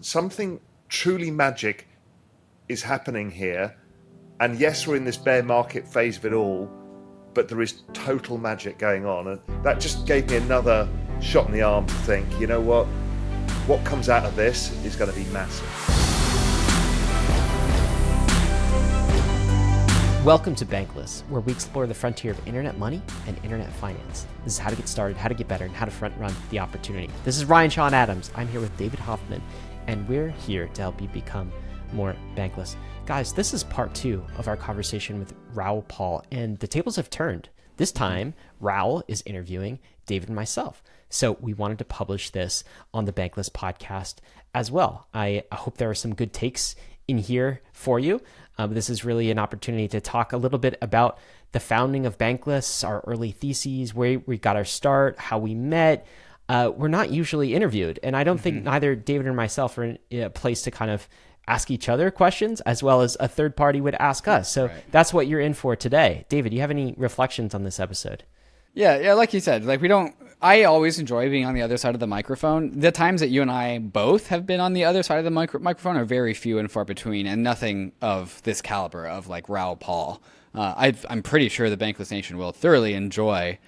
Something truly magic is happening here. And yes, we're in this bear market phase of it all, but there is total magic going on. And that just gave me another shot in the arm to think, you know what comes out of this is going to be massive. Welcome to Bankless, where we explore the frontier of internet money and internet finance. This is how to get started, how to get better, and how to front run the opportunity. This is Ryan Sean Adams. I'm here with David Hoffman, and we're here to help you become more bankless. Guys, this is part 2 of our conversation with Raoul Pal, and the tables have turned. This time, Raoul is interviewing David and myself. So we wanted to publish this on the Bankless podcast as well. I hope there are some good takes in here for you. This is really an opportunity to talk a little bit about the founding of Bankless, our early theses, where we got our start, how we met. We're not usually interviewed, and I don't think neither David or myself are in a place to kind of ask each other questions as well as a third party would ask us. So That's what you're in for today. David, do you have any reflections on this episode? Yeah, like you said, I always enjoy being on the other side of the microphone. The times that you and I both have been on the other side of the microphone are very few and far between, and nothing of this caliber of like Raoul Pal. I'm pretty sure the Bankless Nation will thoroughly enjoy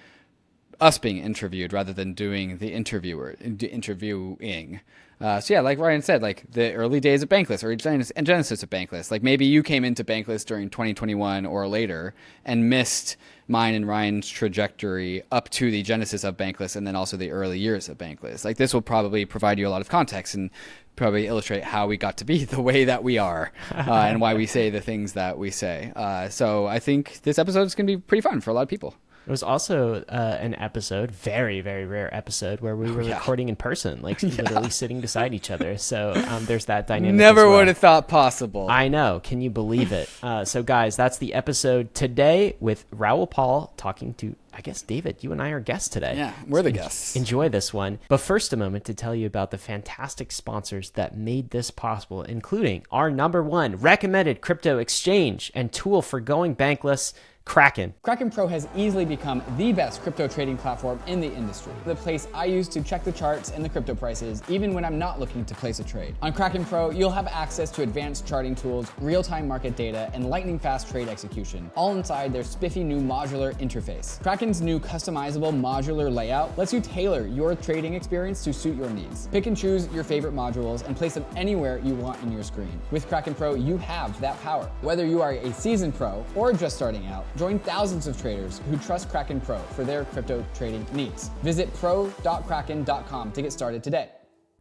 us being interviewed rather than doing the interviewing. So yeah, like Ryan said, like the early days of Bankless or genesis of Bankless, like maybe you came into Bankless during 2021 or later and missed mine and Ryan's trajectory up to the genesis of Bankless and then also the early years of Bankless. Like this will probably provide you a lot of context and probably illustrate how we got to be the way that we are and why we say the things that we say. So I think this episode is going to be pretty fun for a lot of people. It was also an episode, very, very rare episode, where we were recording in person, literally sitting beside each other. So there's that dynamic. Never would have thought possible. I know. Can you believe it? So guys, that's the episode today with Raoul Pal talking to, I guess, David. You and I are guests today. Yeah, we're the guests. Enjoy this one. But first, a moment to tell you about the fantastic sponsors that made this possible, including our #1 recommended crypto exchange and tool for going bankless, KRAKEN. KRAKEN Pro has easily become the best crypto trading platform in the industry. The place I use to check the charts and the crypto prices, even when I'm not looking to place a trade. On KRAKEN Pro, you'll have access to advanced charting tools, real-time market data, and lightning-fast trade execution, all inside their spiffy new modular interface. KRAKEN's new customizable modular layout lets you tailor your trading experience to suit your needs. Pick and choose your favorite modules and place them anywhere you want in your screen. With KRAKEN Pro, you have that power. Whether you are a seasoned pro or just starting out, join thousands of traders who trust KRAKEN Pro for their crypto trading needs. Visit pro.kraken.com to get started today.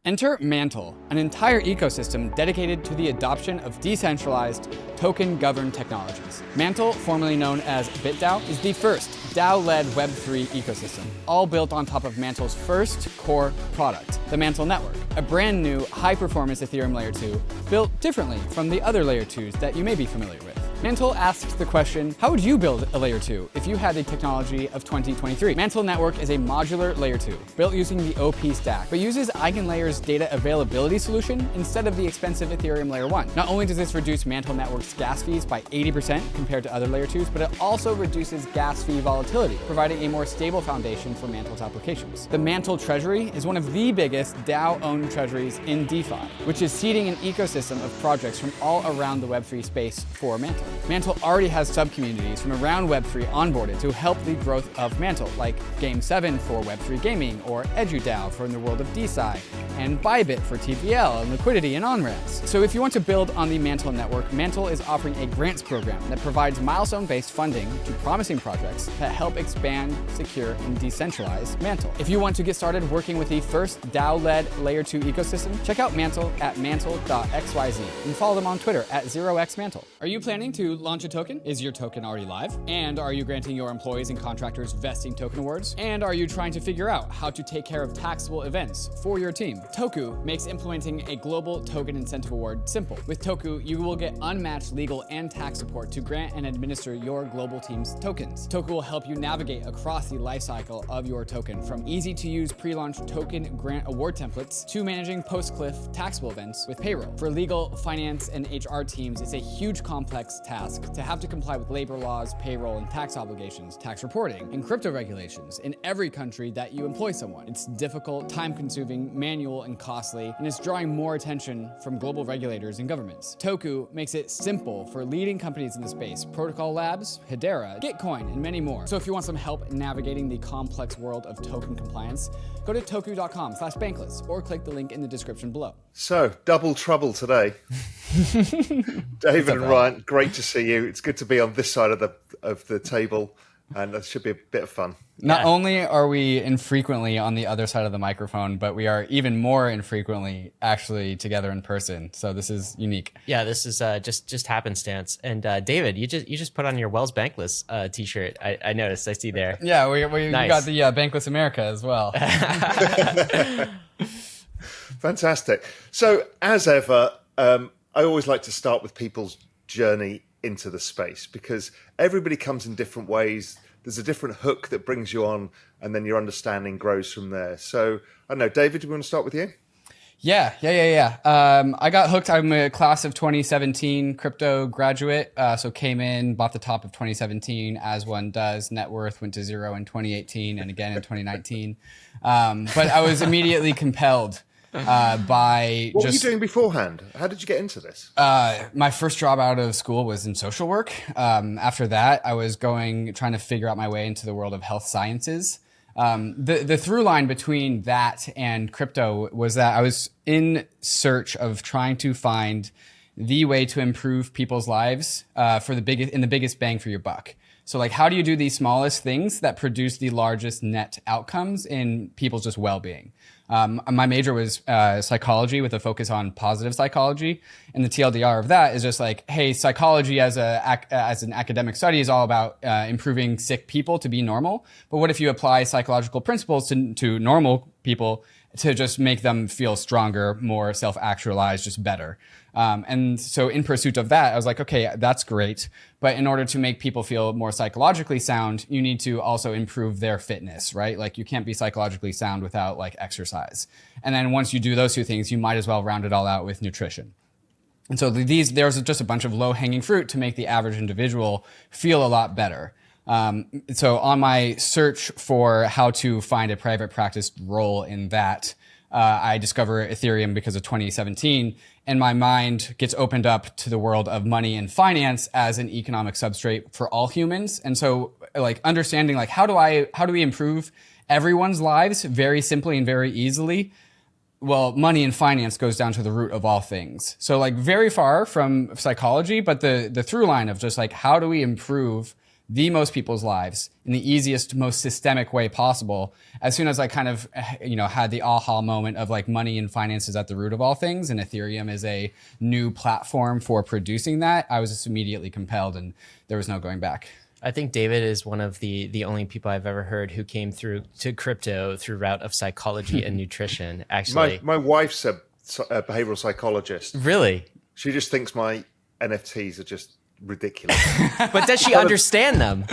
Enter MANTLE, an entire ecosystem dedicated to the adoption of decentralized, token-governed technologies. MANTLE, formerly known as BitDAO, is the first DAO-led Web3 ecosystem, all built on top of MANTLE's first core product, the MANTLE Network, a brand new, high-performance Ethereum Layer 2, built differently from the other Layer 2s that you may be familiar with. MANTLE asked the question, how would you build a Layer 2 if you had the technology of 2023? MANTLE Network is a modular Layer 2, built using the OP stack, but uses EigenLayer's data availability solution instead of the expensive Ethereum Layer 1. Not only does this reduce MANTLE Network's gas fees by 80% compared to other Layer 2s, but it also reduces gas fee volatility, providing a more stable foundation for MANTLE's applications. The MANTLE Treasury is one of the biggest DAO-owned treasuries in DeFi, which is seeding an ecosystem of projects from all around the Web3 space for MANTLE. MANTLE already has sub-communities from around Web3 onboarded to help the growth of MANTLE, like Game7 for Web3 gaming, or EduDAO for in the world of DeSci, and Bybit for TVL and liquidity and on-ramps. So if you want to build on the MANTLE network, MANTLE is offering a grants program that provides milestone-based funding to promising projects that help expand, secure, and decentralize MANTLE. If you want to get started working with the first DAO-led Layer 2 ecosystem, check out MANTLE at mantle.xyz and follow them on Twitter at 0xmantle. Are you planning to launch a token? Is your token already live? And are you granting your employees and contractors vesting token awards? And are you trying to figure out how to take care of taxable events for your team? TOKU makes implementing a global token incentive award simple. With TOKU, you will get unmatched legal and tax support to grant and administer your global team's tokens. TOKU will help you navigate across the lifecycle of your token, from easy-to-use pre-launch token grant award templates to managing post-cliff taxable events with payroll. For legal, finance, and HR teams, it's a huge complex task to have to comply with labor laws, payroll and tax obligations, tax reporting, and crypto regulations in every country that you employ someone. It's difficult, time-consuming, manual, and costly, and it's drawing more attention from global regulators and governments. TOKU makes it simple for leading companies in the space, Protocol Labs, Hedera, Gitcoin, and many more. So if you want some help navigating the complex world of token compliance, go to toku.com/bankless or click the link in the description below. So, double trouble today. David and Ryan, great to see you. It's good to be on this side of the table, and that should be a bit of fun. Not only are we infrequently on the other side of the microphone, but we are even more infrequently actually together in person. So this is unique. Yeah, this is just happenstance. And David, you just put on your Wells Bankless t-shirt. I noticed. I see there. Yeah, we Nice. got the Bankless America as well. Fantastic. So, as ever, I always like to start with people's journey into the space, because everybody comes in different ways. There's a different hook that brings you on, and then your understanding grows from there. So, I don't know, David, do we want to start with you? Yeah. I got hooked. I'm a class of 2017 crypto graduate. So came in, bought the top of 2017, as one does. Net worth went to zero in 2018 and again in 2019. But I was immediately compelled by What were you doing beforehand? How did you get into this? my first job out of school was in social work. After that, I was trying to figure out my way into the world of health sciences. The through line between that and crypto was that I was in search of trying to find the way to improve people's lives in the biggest bang for your buck. So like, how do you do the smallest things that produce the largest net outcomes in people's just well-being? My major was psychology with a focus on positive psychology. And the TLDR of that is just like, hey, psychology as an academic study is all about improving sick people to be normal. But what if you apply psychological principles to normal people to just make them feel stronger, more self-actualized, just better? And so in pursuit of that, I was like, okay, that's great. But in order to make people feel more psychologically sound, you need to also improve their fitness, right? Like you can't be psychologically sound without like exercise. And then once you do those two things, you might as well round it all out with nutrition. And so there's just a bunch of low hanging fruit to make the average individual feel a lot better. So on my search for how to find a private practice role in that, I discover Ethereum because of 2017, and my mind gets opened up to the world of money and finance as an economic substrate for all humans. And so like understanding like how do we improve everyone's lives very simply and very easily? Well, money and finance goes down to the root of all things. So like very far from psychology, but the through line of just like how do we improve the most people's lives in the easiest, most systemic way possible. As soon as I kind of, had the aha moment of like money and finance is at the root of all things, and Ethereum is a new platform for producing that, I was just immediately compelled, and there was no going back. I think David is one of the only people I've ever heard who came through to crypto through route of psychology and nutrition. Actually, My wife's a behavioral psychologist. Really? She just thinks my NFTs are just ridiculous. But does she understand them?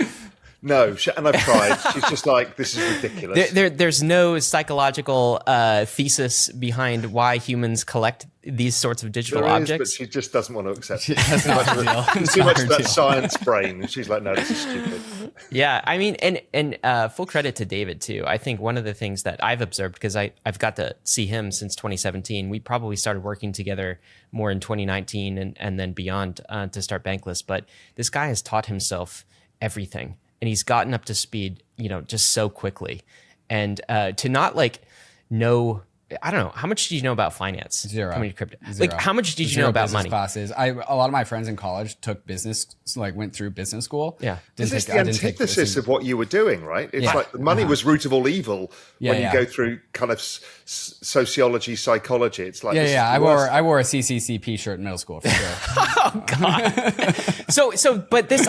No, and I've tried. She's just like, this is ridiculous. There's no psychological thesis behind why humans collect these sorts of digital There is, objects. but she just doesn't want to accept it. That's not her deal. There's too much of that science brain. And she's like, no, this is stupid. Yeah, I mean, and full credit to David too. I think one of the things that I've observed, because I've got to see him since 2017, we probably started working together more in 2019 and then beyond to start Bankless. But this guy has taught himself everything, and he's gotten up to speed, just so quickly. And to not like know, I don't know, how much did you know about finance? Zero. Coming to crypto. Zero. Like, how much did you Zero know about business money? classes. A lot of my friends in college took business, went through business school. Yeah. This is the antithesis of what you were doing, right? It's like the money was root of all evil when you go through kind of sociology, psychology. It's like I wore a CCCP shirt in middle school for sure. Oh God. But this,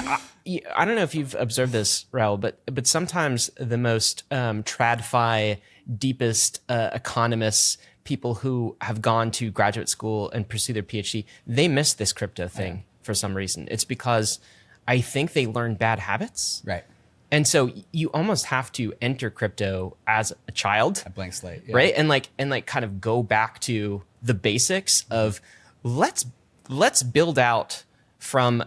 I don't know if you've observed this, Raoul, but sometimes the most tradfi, deepest economists, people who have gone to graduate school and pursue their PhD, they miss this crypto thing for some reason. It's because I think they learn bad habits. Right. And so you almost have to enter crypto as a child, A blank slate. Yeah. right? And kind of go back to the basics of let's build out from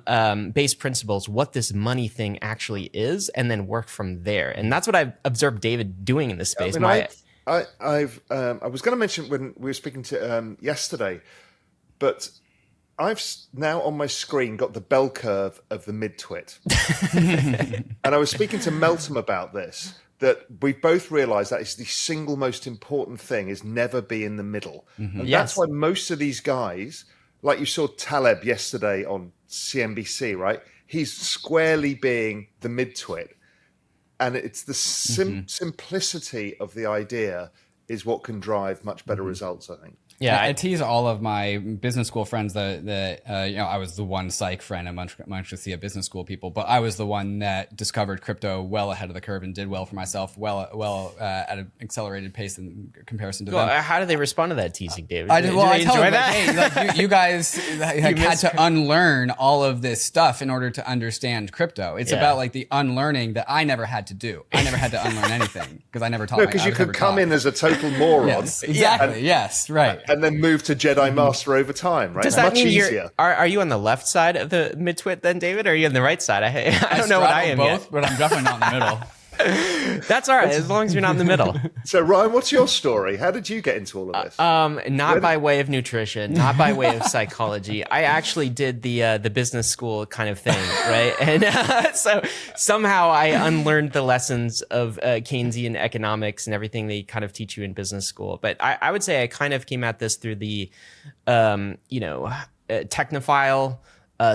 base principles what this money thing actually is, and then work from there. And that's what I've observed David doing in this space. I was going to mention when we were speaking to yesterday, but I've now on my screen got the bell curve of the mid-twit. And I was speaking to Meltem about this, that we both realized that is the single most important thing, is never be in the middle. And that's why most of these guys, like you saw Taleb yesterday on CNBC, right? He's squarely being the mid-twit. And it's the simplicity of the idea is what can drive much better results, I think. Yeah, I tease all of my business school friends that I was the one psych friend amongst the business school people, but I was the one that discovered crypto well ahead of the curve and did well for myself, well at an accelerated pace in comparison to them. How do they respond to that teasing, David? I tell them, hey, you guys had to unlearn all of this stuff in order to understand crypto. It's about like the unlearning that I never had to do. I never had to unlearn anything because I never taught. No, because you could come in as a total moron. Yes, exactly. Yes, right. And then move to Jedi Master over time, right? Does that much mean easier. Are you on the left side of the mid-twit then, David? Or are you on the right side? I don't know what I am both, yet. but I'm definitely not in the middle. That's all right, as long as you're not in the middle. So, Ryan, what's your story? How did you get into all of this? Not by way of nutrition, not by way of psychology. I actually did the business school kind of thing, right? And so somehow I unlearned the lessons of Keynesian economics and everything they kind of teach you in business school. But I would say I kind of came at this through the, technophile,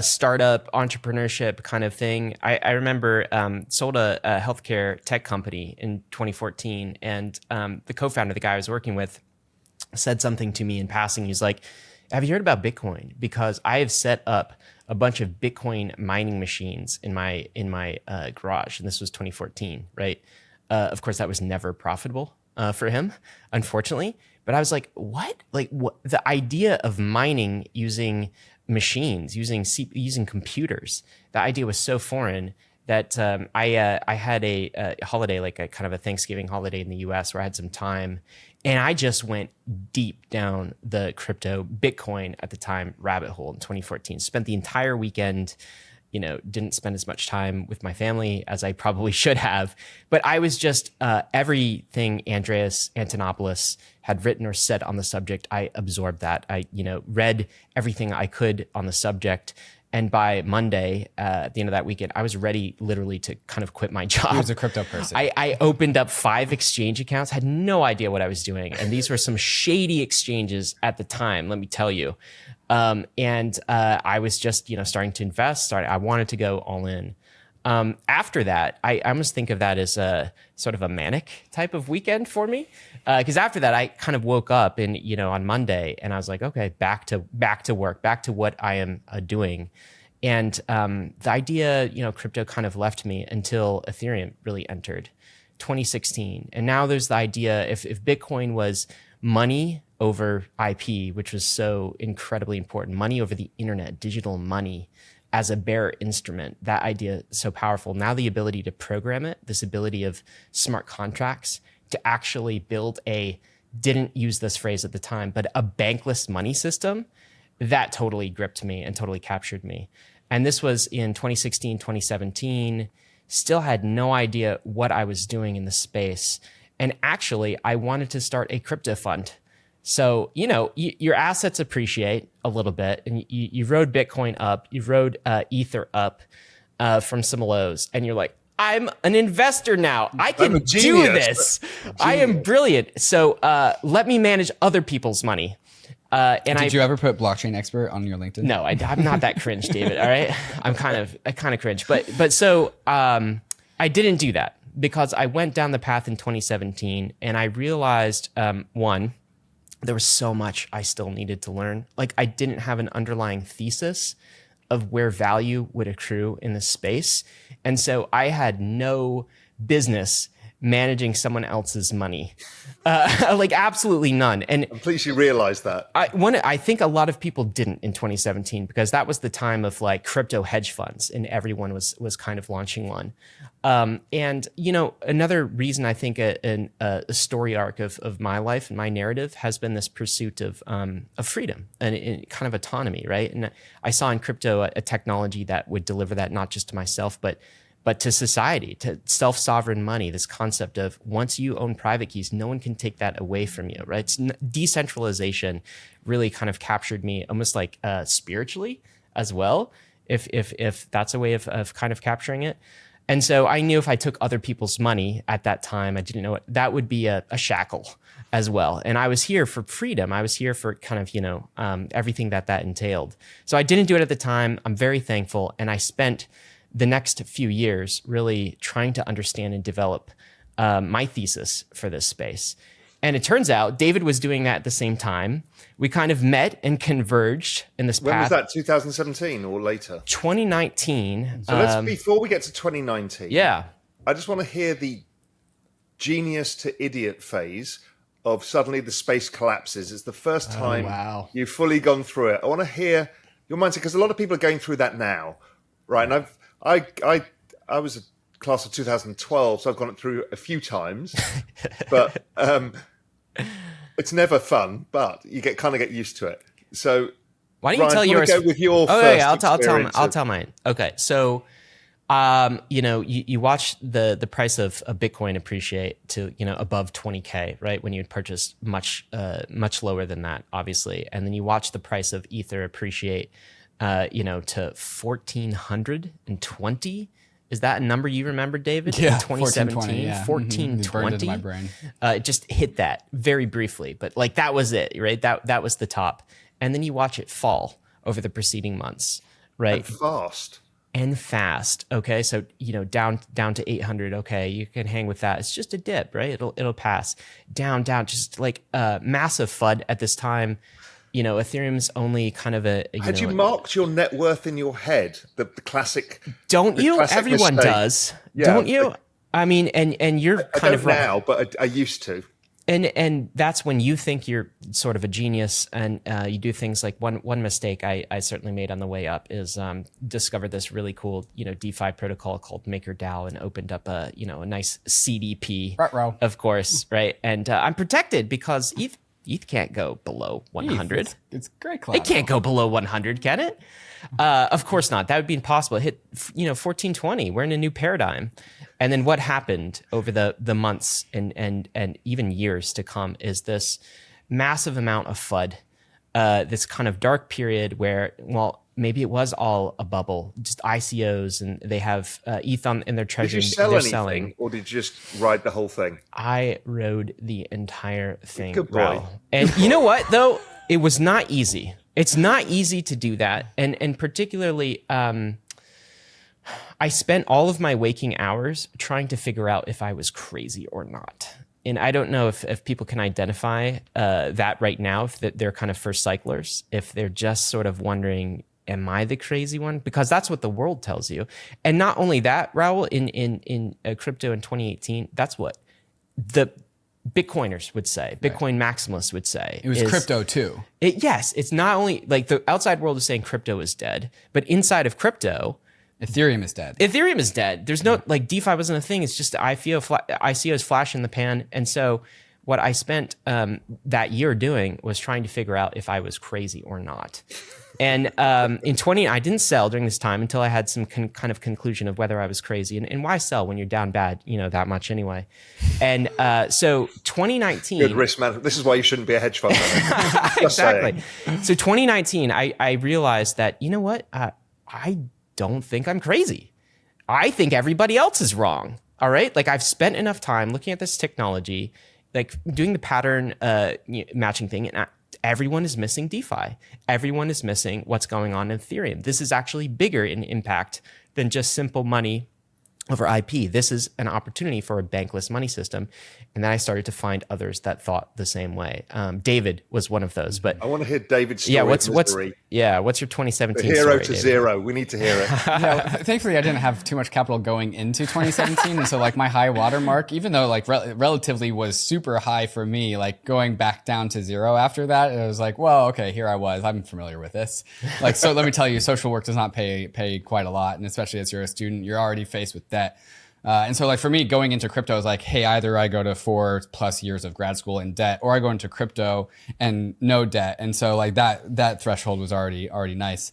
startup entrepreneurship kind of thing. I remember sold a healthcare tech company in 2014, and the co-founder, the guy I was working with, said something to me in passing. He's like, "Have you heard about Bitcoin? Because I have set up a bunch of Bitcoin mining machines in my garage," and this was 2014, right? Of course, that was never profitable for him, unfortunately. But I was like, "What? Like, what? The idea of mining using machines, using computers, the idea was so foreign that I had a holiday, like a kind of a Thanksgiving holiday in the US where I had some time, and I just went deep down the crypto Bitcoin at the time rabbit hole in 2014. Spent the entire weekend, didn't spend as much time with my family as I probably should have, but I was just everything Andreas Antonopoulos had written or said on the subject, I absorbed that. I, read everything I could on the subject. And by Monday, at the end of that weekend, I was ready literally to kind of quit my job. He was a crypto person. I opened up 5 exchange accounts, had no idea what I was doing. And these were some shady exchanges at the time, let me tell you. And I was just, starting to invest. I wanted to go all in. After that, I almost think of that as a sort of a manic type of weekend for me. Because after that, I kind of woke up and, on Monday, and I was like, okay, back to work, back to what I am doing. And the idea, crypto kind of left me until Ethereum really entered 2016. And now there's the idea, if Bitcoin was money over IP, which was so incredibly important, money over the internet, digital money as a bearer instrument, that idea is so powerful. Now the ability to program it, this ability of smart contracts to actually build didn't use this phrase at the time, but a bankless money system, that totally gripped me and totally captured me. And this was in 2016, 2017, still had no idea what I was doing in the space. And actually, I wanted to start a crypto fund. So, your assets appreciate a little bit, and you rode Bitcoin up, you rode Ether up from some lows, and you're like, I'm an investor now. I can do this. I am brilliant. So let me manage other people's money. Did you ever put blockchain expert on your LinkedIn? No, I'm not that cringe, David. All right, I kind of cringe, but so I didn't do that because I went down the path in 2017, and I realized one, there was so much I still needed to learn. Like, I didn't have an underlying thesis of where value would accrue in this space. And so I had no business managing someone else's money. Like absolutely none. And I'm pleased you realized that. I think a lot of people didn't in 2017 because that was the time of like crypto hedge funds and everyone was kind of launching one. And, you know, another reason I think a story arc of my life and my narrative has been this pursuit of freedom and kind of autonomy, right? And I saw in crypto a technology that would deliver that not just to myself, but to society, to self-sovereign money, this concept of once you own private keys, no one can take that away from you, right? Decentralization really kind of captured me almost like spiritually as well, if that's a way of kind of capturing it. And so I knew if I took other people's money at that time, I didn't know it, that would be a shackle as well. And I was here for freedom. I was here for kind of, you know, everything that entailed. So I didn't do it at the time. I'm very thankful. And I spent the next few years really trying to understand and develop my thesis for this space. And it turns out David was doing that at the same time. We kind of met and converged in this When path. was that, 2017 or later? 2019. So before we get to 2019, Yeah. I just want to hear the genius to idiot phase of suddenly the space collapses. It's the first time wow. you've fully gone through it. I want to hear your mindset because a lot of people are going through that now, right? And I was a class of 2012, so I've gone through a few times, but it's never fun. But you kind of get used to it. So Why don't you Ryan, tell do you yours? wanna go with your oh first yeah, I'll experience tell mine. Okay, so you know, you watch the price of Bitcoin appreciate to, you know, above 20K, right? When you had purchased much lower than that, obviously, and then you watch the price of Ether appreciate, you know, to 1,420. Is that a number you remember, David? Yeah, In 2017, 1420. Yeah. Burned into 1420. my brain. It just hit that very briefly, but like that was it, right? That was the top, and then you watch it fall over the preceding months, right? and fast. Fast. Okay, so you know, down to 800. Okay, you can hang with that. It's just a dip, right? It'll pass. Down, just like massive FUD at this time. You know, Ethereum's only kind of a. Had you marked your net worth in your head? The classic. Don't you? Classic Everyone mistake. does. Yeah, Don't you? I mean, and you're I kind don't of right. now, but I used to. And that's when you think you're sort of a genius and you do things like one mistake I certainly made on the way up is discovered this really cool, you know, DeFi protocol called MakerDAO and opened up a, you know, a nice CDP, Ruh-roh. of course, right? And I'm protected because ETH can't go below 100. It's great It collateral. can't go below 100, can it? Of course not. That would be impossible. It hit, you know, 1420. We're in a new paradigm. And then what happened over the months and even years to come is this massive amount of FUD, this kind of dark period where, well, maybe it was all a bubble, just ICOs, and they have ETH in their treasury. Did you sell they're anything, selling. or did you just ride the whole thing? I rode the entire thing. Good boy. Raoul. And you know what, though? It was not easy. It's not easy to do that. And particularly, I spent all of my waking hours trying to figure out if I was crazy or not. And I don't know if people can identify that right now, if they're kind of first cyclers, if they're just sort of wondering, am I the crazy one? Because that's what the world tells you. And not only that, Raoul, in crypto in 2018, that's what the Bitcoiners would say, Bitcoin maximalists would say. It was crypto too. Yes, it's not only like the outside world is saying crypto is dead, but inside of crypto, Ethereum is dead. Ethereum is dead. There's no, like, DeFi wasn't a thing. It's just ICO's flash in the pan. And so what I spent that year doing was trying to figure out if I was crazy or not. And I didn't sell during this time until I had some kind of conclusion of whether I was crazy. And why sell when you're down bad, you know, that much anyway. And so 2019. Good risk management. This is why you shouldn't be a hedge fund manager. Exactly. So 2019, I realized that, you know what? I don't think I'm crazy. I think everybody else is wrong. All right. Like, I've spent enough time looking at this technology, like doing the pattern matching thing, and everyone is missing DeFi. Everyone is missing what's going on in Ethereum. This is actually bigger in impact than just simple money over IP. This is an opportunity for a bankless money system. And then I started to find others that thought the same way. David was one of those. But I want to hear David's story. yeah, of misery. Yeah, what's your The 2017 hero story, to David? zero. We need to hear it. Thankfully, I didn't have too much capital going into 2017, and so like my high water mark, even though like relatively was super high for me, like going back down to zero after that, it was like, well, okay, here I was. I'm familiar with this. Like, so let me tell you, social work does not pay quite a lot, and especially as you're a student, you're already faced with debt. And so like for me going into crypto, I was like, hey, either I go to 4+ years of grad school in debt, or I go into crypto and no debt. And so like that threshold was already nice.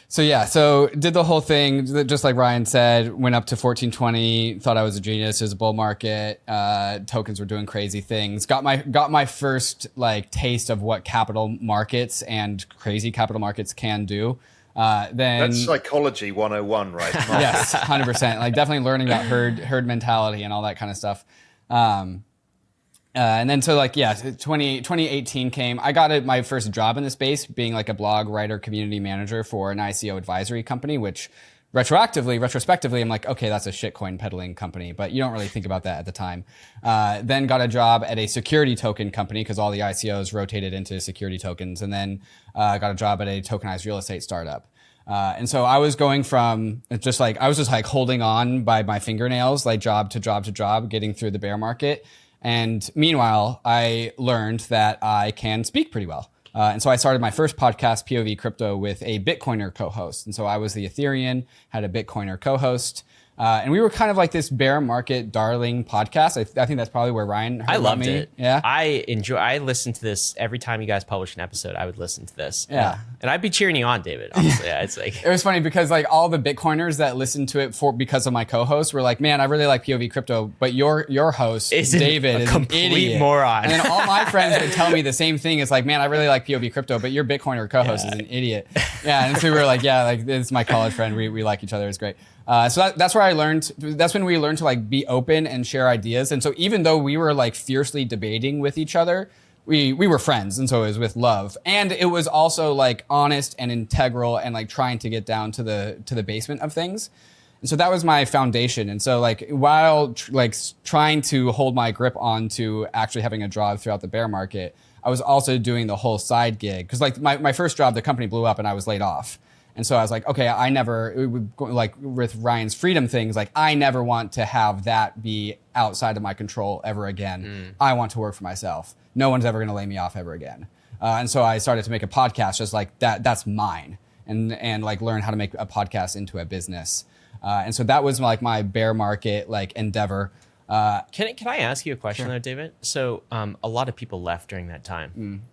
So did the whole thing, just like Ryan said, went up to 1420, thought I was a genius. It was a bull market. Tokens were doing crazy things. Got my first like taste of what capital markets and crazy capital markets can do. Then That's psychology 101, right? yes, 100%. Like definitely learning about herd mentality and all that kind of stuff. And then so like, 2018 came. I got my first job in the space being like a blog writer, community manager for an ICO advisory company, which retrospectively, I'm like, okay, that's a shitcoin peddling company, but you don't really think about that at the time. Then got a job at a security token company because all the ICOs rotated into security tokens, and then got a job at a tokenized real estate startup. And so I was going from I was just holding on by my fingernails, like job to job to job, getting through the bear market. And meanwhile, I learned that I can speak pretty well. And so I started my first podcast, POV Crypto, with a Bitcoiner co-host. And so I was the Ethereum, had a Bitcoiner co-host. And we were kind of like this bear market darling podcast. I think that's probably where Ryan heard I about loved me. it. Yeah. I listened to this every time you guys publish an episode. I would listen to this. Yeah. And I'd be cheering you on, David. Honestly, yeah, it's like It was funny because like all the Bitcoiners that listened to it because of my co-host were like, man, I really like POV Crypto, but your host, David, is an complete idiot. moron. And then all my friends would tell me the same thing. It's like, man, I really like POV Crypto, but your Bitcoiner co-host is an idiot. Yeah. And so we were like, yeah, like this is my college friend. We like each other. It's great. So that's where I learned. That's when we learned to like be open and share ideas. And so even though we were like fiercely debating with each other, we were friends. And so it was with love, and it was also like honest and integral, and like trying to get down to the basement of things. And so that was my foundation. And so like while trying to hold my grip on to actually having a job throughout the bear market, I was also doing the whole side gig because like my first job, the company blew up and I was laid off. And so I was like, okay, I never, like with Ryan's freedom things, like I never want to have that be outside of my control ever again. I want to work for myself. No one's ever going to lay me off ever again. And so I started to make a podcast just like that's mine, and like learn how to make a podcast into a business. And so that was like my bear market like endeavor. Can I ask you a question though, David? So a lot of people left during that time.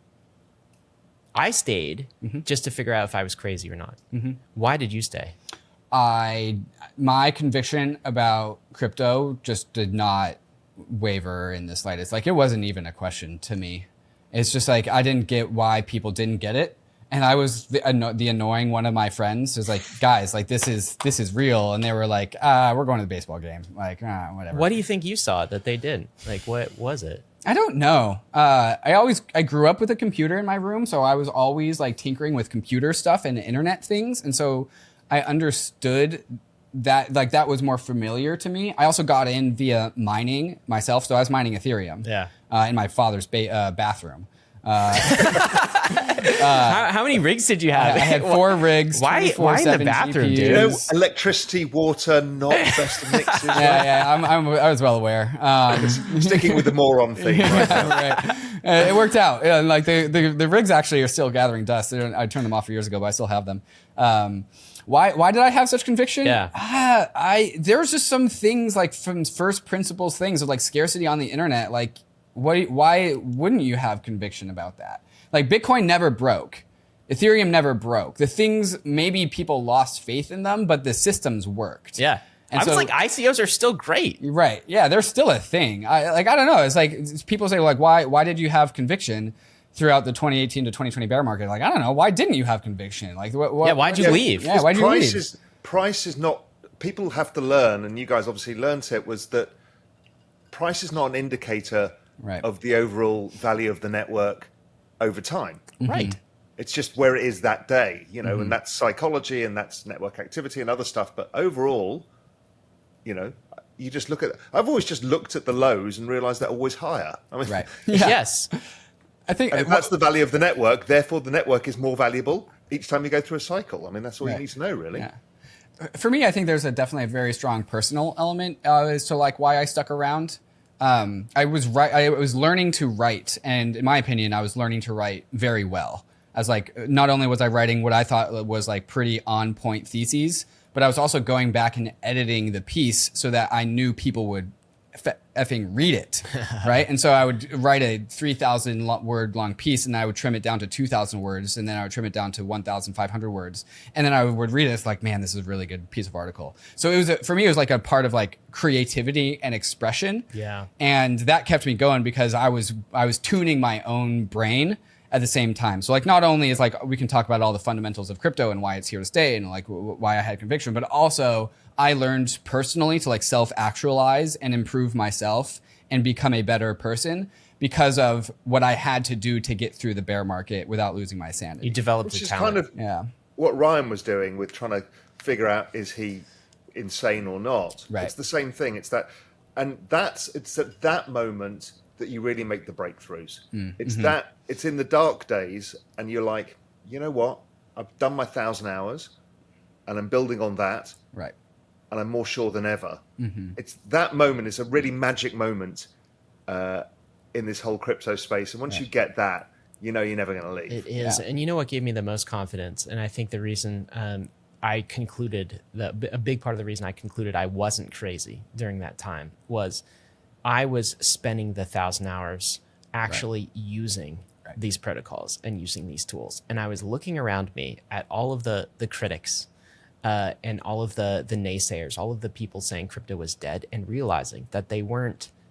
I stayed just to figure out if I was crazy or not. Why did you stay? My conviction about crypto just did not waver in the slightest. Like it wasn't even a question to me. It's just like I didn't get why people didn't get it. And I was the annoying one of my friends. It was like, guys, like this is real. And they were like, we're going to the baseball game. Like, whatever. What do you think you saw that they didn't? Like, what was it? I don't know. I grew up with a computer in my room, so I was always like tinkering with computer stuff and internet things. And so I understood that like that was more familiar to me. I also got in via mining myself. So I was mining Ethereum in my father's bathroom. How many rigs did you have? I had 4 rigs. Why in the bathroom, GPUs. dude? You know, electricity, water, not the best of mixes. I was well aware. Sticking with the moron theme right now. Right. It worked out. Like the rigs actually are still gathering dust. I turned them off years ago, but I still have them. Why did I have such conviction? Yeah. There's just some things like from first principles things of like scarcity on the internet. Like why wouldn't you have conviction about that? Like Bitcoin never broke. Ethereum never broke. The things, maybe people lost faith in them, but the systems worked. Yeah. And I was like, ICOs are still great. Right. Yeah, they're still a thing. I don't know. It's like people say like, why did you have conviction throughout the 2018 to 2020 bear market? Like, I don't know. Why didn't you have conviction? Like, why'd you leave? Yeah, why'd you leave? Price is not, people have to learn, and you guys obviously learned it, was that price is not an indicator of the overall value of the network over time. Right. It's just where it is that day, you know, and that's psychology and that's network activity and other stuff. But overall, you know, you just look at, I've always just looked at the lows and realized they're always higher. I mean, Yes. I think And if that's the value of the network, therefore the network is more valuable each time you go through a cycle. I mean, that's all you need to know, really. Yeah. For me, I think there's definitely a very strong personal element as to like why I stuck around. I was learning to write, and in my opinion, I was learning to write very well. As like, not only was I writing what I thought was like pretty on point theses, but I was also going back and editing the piece so that I knew people would effing read it, right? And so I would write a 3,000 word long piece, and I would trim it down to 2,000 words, and then I would trim it down to 1,500 words, and then I would read it. It's like, man, this is a really good piece of article. So it was for me, it was like a part of like creativity and expression. Yeah, and that kept me going because I was tuning my own brain at the same time. So like, not only is like, we can talk about all the fundamentals of crypto and why it's here to stay and like why I had conviction, but also I learned personally to like self-actualize and improve myself and become a better person because of what I had to do to get through the bear market without losing my sanity. you developed Which a is talent. kind of what Ryan was doing with trying to figure out, is he insane or not? Right. It's the same thing. It's that, and it's at that moment that you really make the breakthroughs. It's that, it's in the dark days and you're like, you know what? I've done my 1,000 hours and I'm building on that. Right. And I'm more sure than ever. It's that moment is a really magic moment in this whole crypto space. And once you get that, you know you're never going to leave. It is. And you know what gave me the most confidence? And I think the reason I concluded, a big part of the reason I concluded I wasn't crazy during that time was I was spending the 1,000 hours actually using these protocols and using these tools. And I was looking around me at all of the critics and all of the naysayers, all of the people saying crypto was dead, and realizing that they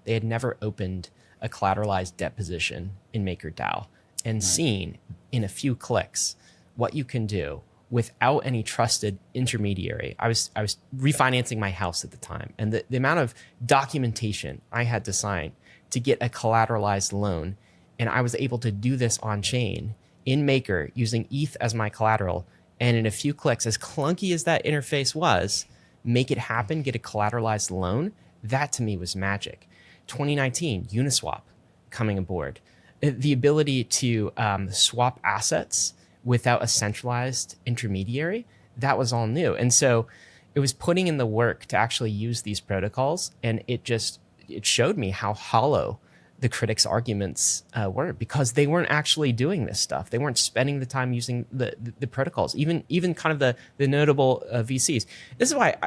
had never opened a collateralized debt position in MakerDAO and seen in a few clicks what you can do without any trusted intermediary. I was refinancing my house at the time, and the amount of documentation I had to sign to get a collateralized loan, and I was able to do this on chain in Maker using ETH as my collateral, and in a few clicks, as clunky as that interface was, make it happen, get a collateralized loan. That to me was magic. 2019, Uniswap coming aboard. The ability to swap assets without a centralized intermediary, that was all new. And so it was putting in the work to actually use these protocols, and it showed me how hollow the critics' arguments were, because they weren't actually doing this stuff. They weren't spending the time using the protocols, even kind of the notable VCs. This is why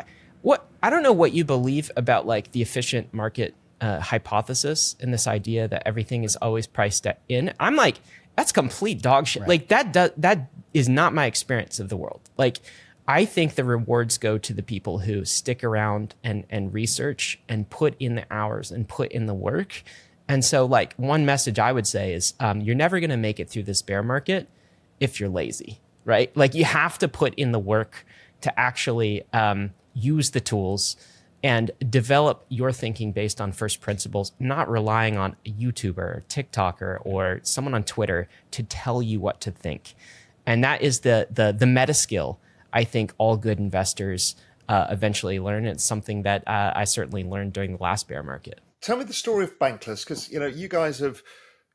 I don't know what you believe about like the efficient market hypothesis and this idea that everything is always priced in. I'm like, that's complete dog shit. Like that is not my experience of the world. Like, I think the rewards go to the people who stick around and research and put in the hours and put in the work. And so like one message I would say is you're never going to make it through this bear market if you're lazy, right? Like you have to put in the work to actually use the tools and develop your thinking based on first principles, not relying on a YouTuber or TikToker or someone on Twitter to tell you what to think. And that is the meta skill I think all good investors eventually learn. It's something that I certainly learned during the last bear market. Tell me the story of Bankless, because you guys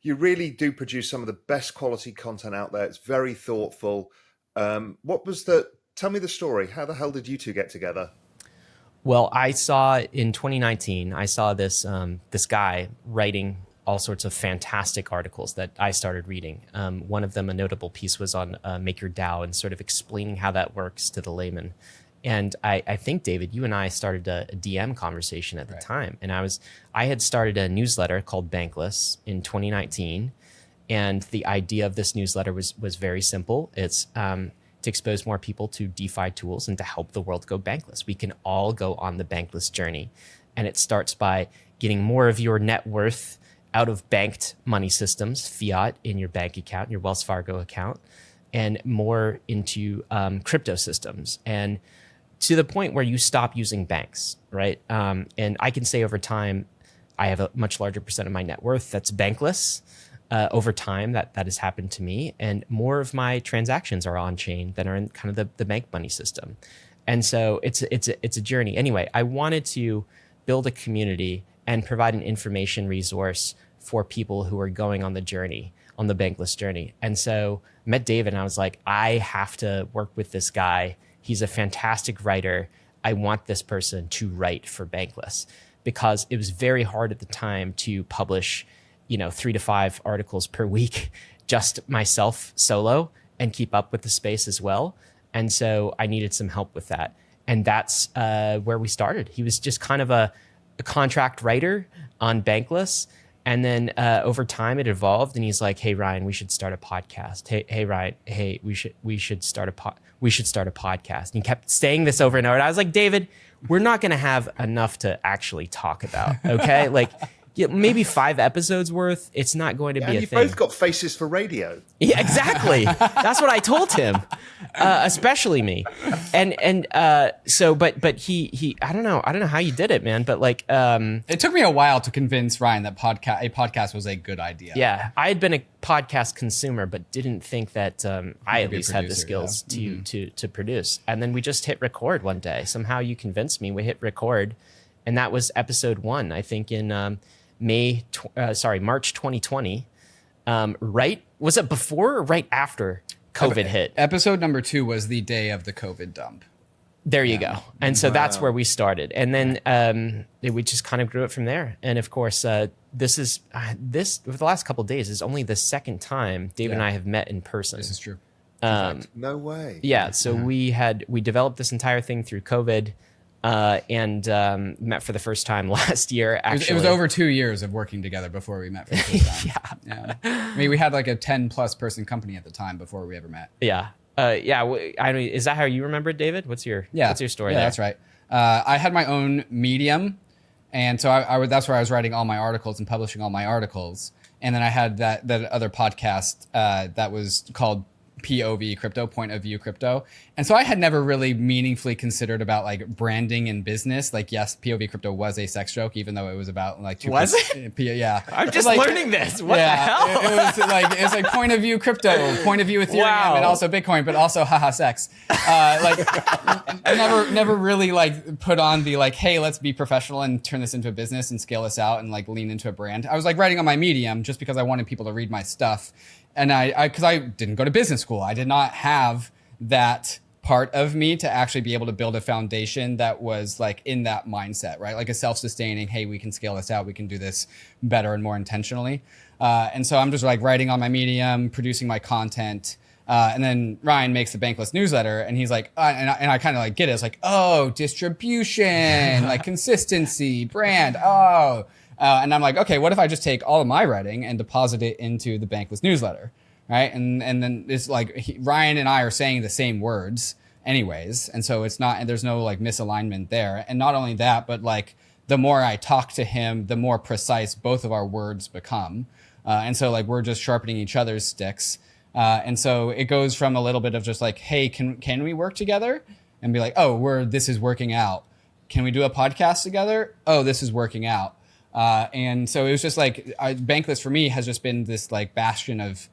you really do produce some of the best quality content out there. It's very thoughtful. Tell me the story. How the hell did you two get together? Well, I saw in 2019, this guy writing all sorts of fantastic articles that I started reading. One of them, a notable piece, was on MakerDAO and sort of explaining how that works to the layman. And I think, David, you and I started a DM conversation at the time. And I had started a newsletter called Bankless in 2019. And the idea of this newsletter was very simple. It's to expose more people to DeFi tools and to help the world go bankless. We can all go on the bankless journey. And it starts by getting more of your net worth out of banked money systems, fiat in your bank account, your Wells Fargo account, and more into crypto systems. And to the point where you stop using banks, right? And I can say over time, I have a much larger percent of my net worth that's bankless. Over time, that has happened to me, and more of my transactions are on chain than are in kind of the bank money system. And so it's a journey. Anyway, I wanted to build a community and provide an information resource for people who are going on the journey. on the Bankless journey. And so met David and I was like, I have to work with this guy. He's a fantastic writer. I want this person to write for Bankless, because it was very hard at the time to publish, 3 to 5 articles per week, just myself solo, and keep up with the space as well. And so I needed some help with that. And that's where we started. He was just kind of a contract writer on Bankless. And then over time it evolved, and he's like, "Hey Ryan, we should start a podcast. Hey Ryan, hey, we should start a podcast." And he kept saying this over and over. And I was like, "David, we're not going to have enough to actually talk about, okay? Like, maybe 5 episodes worth. It's not going to be a you thing." both got faces for radio. Yeah, exactly. That's what I told him, especially me. But he, I don't know how you did it, man. But like, It took me a while to convince Ryan that a podcast was a good idea. yeah, I had been a podcast consumer, but didn't think that I at be a least had the producer, skills to produce. And then we just hit record one day. Somehow you convinced me. We hit record, and that was episode 1, I think, in March 2020. Right? Was it before or right after COVID hit? Episode number 2 was the day of the COVID dump. There you go. And so that's where we started. And then we just kind of grew it from there. And of course, this over the last couple of days is only the second time Dave and I have met in person. This is true. No way. Yeah. So we developed this entire thing through COVID, and met for the first time last year. Actually, It was over 2 years of working together before we met for the first time. Yeah. I mean, we had like a 10+ person company at the time before we ever met. Yeah. I mean, is that how you remember it, David? What's your story? Yeah, there? that's right. I had my own Medium, and so that's where I was writing all my articles and publishing all my articles. And then I had that other podcast that was called POV Crypto, Point of View Crypto. And so I had never really meaningfully considered about like branding and business. Like, yes, POV Crypto was a sex joke, even though it was about like Was it? Yeah. I'm just like, learning this. What the hell? It was like Point of View Crypto, Point of View Ethereum, Wow. and also Bitcoin, but also haha sex. Never really like put on the like, hey, let's be professional and turn this into a business and scale this out and like lean into a brand. I was like writing on my Medium just because I wanted people to read my stuff. And because I didn't go to business school, I did not have that part of me to actually be able to build a foundation that was like in that mindset, right? Like a self-sustaining, hey, we can scale this out. We can do this better and more intentionally. And so I'm just like writing on my Medium, producing my content. And then Ryan makes the Bankless newsletter, and he's like, and I kind of like get it. It's like, oh, distribution, like consistency, brand. And I'm like, okay, what if I just take all of my writing and deposit it into the Bankless newsletter, right? And then it's like Ryan and I are saying the same words anyways. And so it's not, and there's no like misalignment there. And not only that, but like the more I talk to him, the more precise both of our words become. And so like we're just sharpening each other's sticks. And so it goes from a little bit of just like, hey, can we work together? And be like, oh, this is working out. Can we do a podcast together? Oh, this is working out. And so it was just like Bankless for me has just been this like bastion of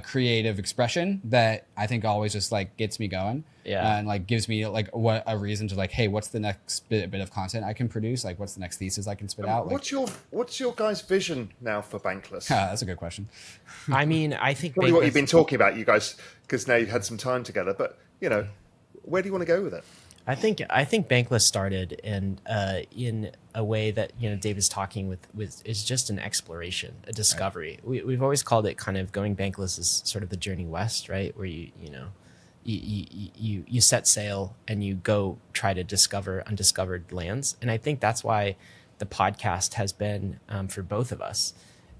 creative expression that I think always just like gets me going. Yeah. And like gives me like a reason to like, hey, what's the next bit of content I can produce? Like, what's the next thesis I can spit out? Like, What's your guys' vision now for Bankless? that's a good question. I mean, I think Probably what you've been talking about, you guys, because now you've had some time together. But where do you want to go with it? I think Bankless started in a way that Dave is talking with is just an exploration, a discovery. Right. We've always called it kind of going Bankless as sort of the journey west, right? Where you set sail and you go try to discover undiscovered lands. And I think that's why the podcast has been for both of us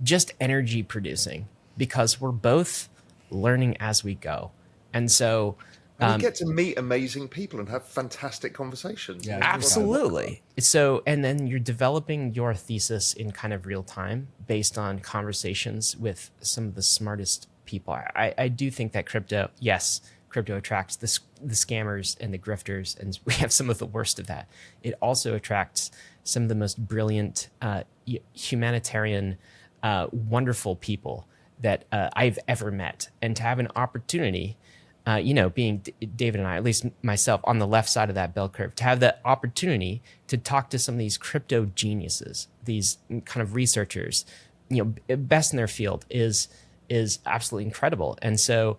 just energy producing, because we're both learning as we go, and so. And you get to meet amazing people and have fantastic conversations. Yeah, Absolutely. So, and then you're developing your thesis in kind of real time based on conversations with some of the smartest people. I do think that crypto attracts the scammers and the grifters, and we have some of the worst of that. It also attracts some of the most brilliant, humanitarian, wonderful people that I've ever met. And to have an opportunity, being David and I, at least myself, on the left side of that bell curve, to have the opportunity to talk to some of these crypto geniuses, these kind of researchers, best in their field, is is absolutely incredible. And so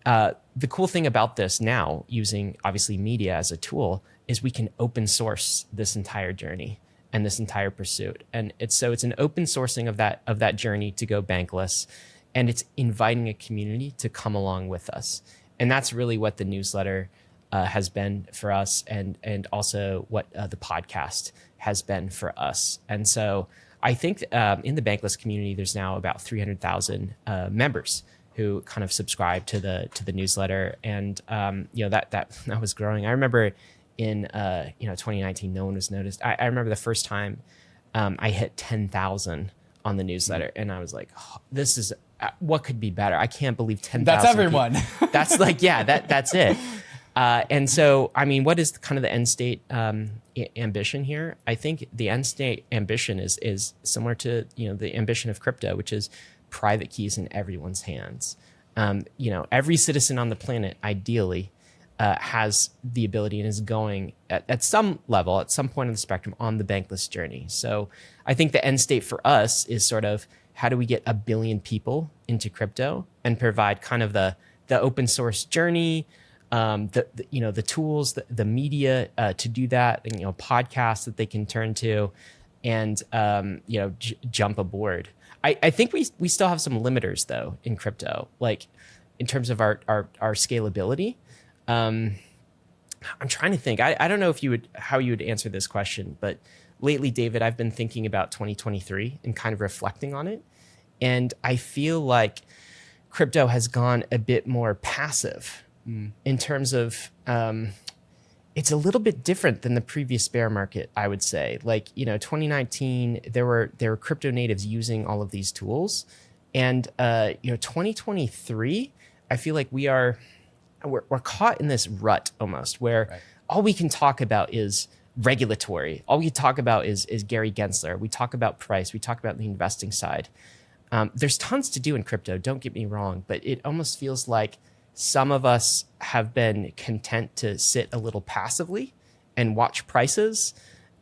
the cool thing about this now, using obviously media as a tool, is we can open source this entire journey and this entire pursuit. And it's an open sourcing of that journey to go bankless, and it's inviting a community to come along with us. And that's really what the newsletter has been for us, and also what the podcast has been for us. And so I think in the Bankless community, there's now about 300,000 members who kind of subscribe to the newsletter, and that was growing. I remember in 2019, no one was noticed. I remember the first time I hit 10,000 on the newsletter, and I was like, oh, this is what could be better. I can't believe 10,000. That's everyone. That's like, yeah, that's it. And so, I mean, what is kind of the end state ambition here? I think the end state ambition is similar to the ambition of crypto, which is private keys in everyone's hands. Every citizen on the planet ideally has the ability and is going at some level, at some point in the spectrum, on the bankless journey. So I think the end state for us is sort of, how do we get 1 billion people into crypto and provide kind of the open source journey, the tools, the media to do that, and podcasts that they can turn to, and jump aboard. I think we still have some limiters though in crypto, like in terms of our scalability. I'm trying to think. I don't know how you would answer this question, but lately, David, I've been thinking about 2023 and kind of reflecting on it, and I feel like crypto has gone a bit more passive in terms of it's a little bit different than the previous bear market, I would say. Like 2019, there were crypto natives using all of these tools, and 2023, I feel like we're caught in this rut almost, where all we can talk about is regulatory. All we talk about is Gary Gensler. We talk about price. We talk about the investing side. There's tons to do in crypto, don't get me wrong, but it almost feels like some of us have been content to sit a little passively and watch prices.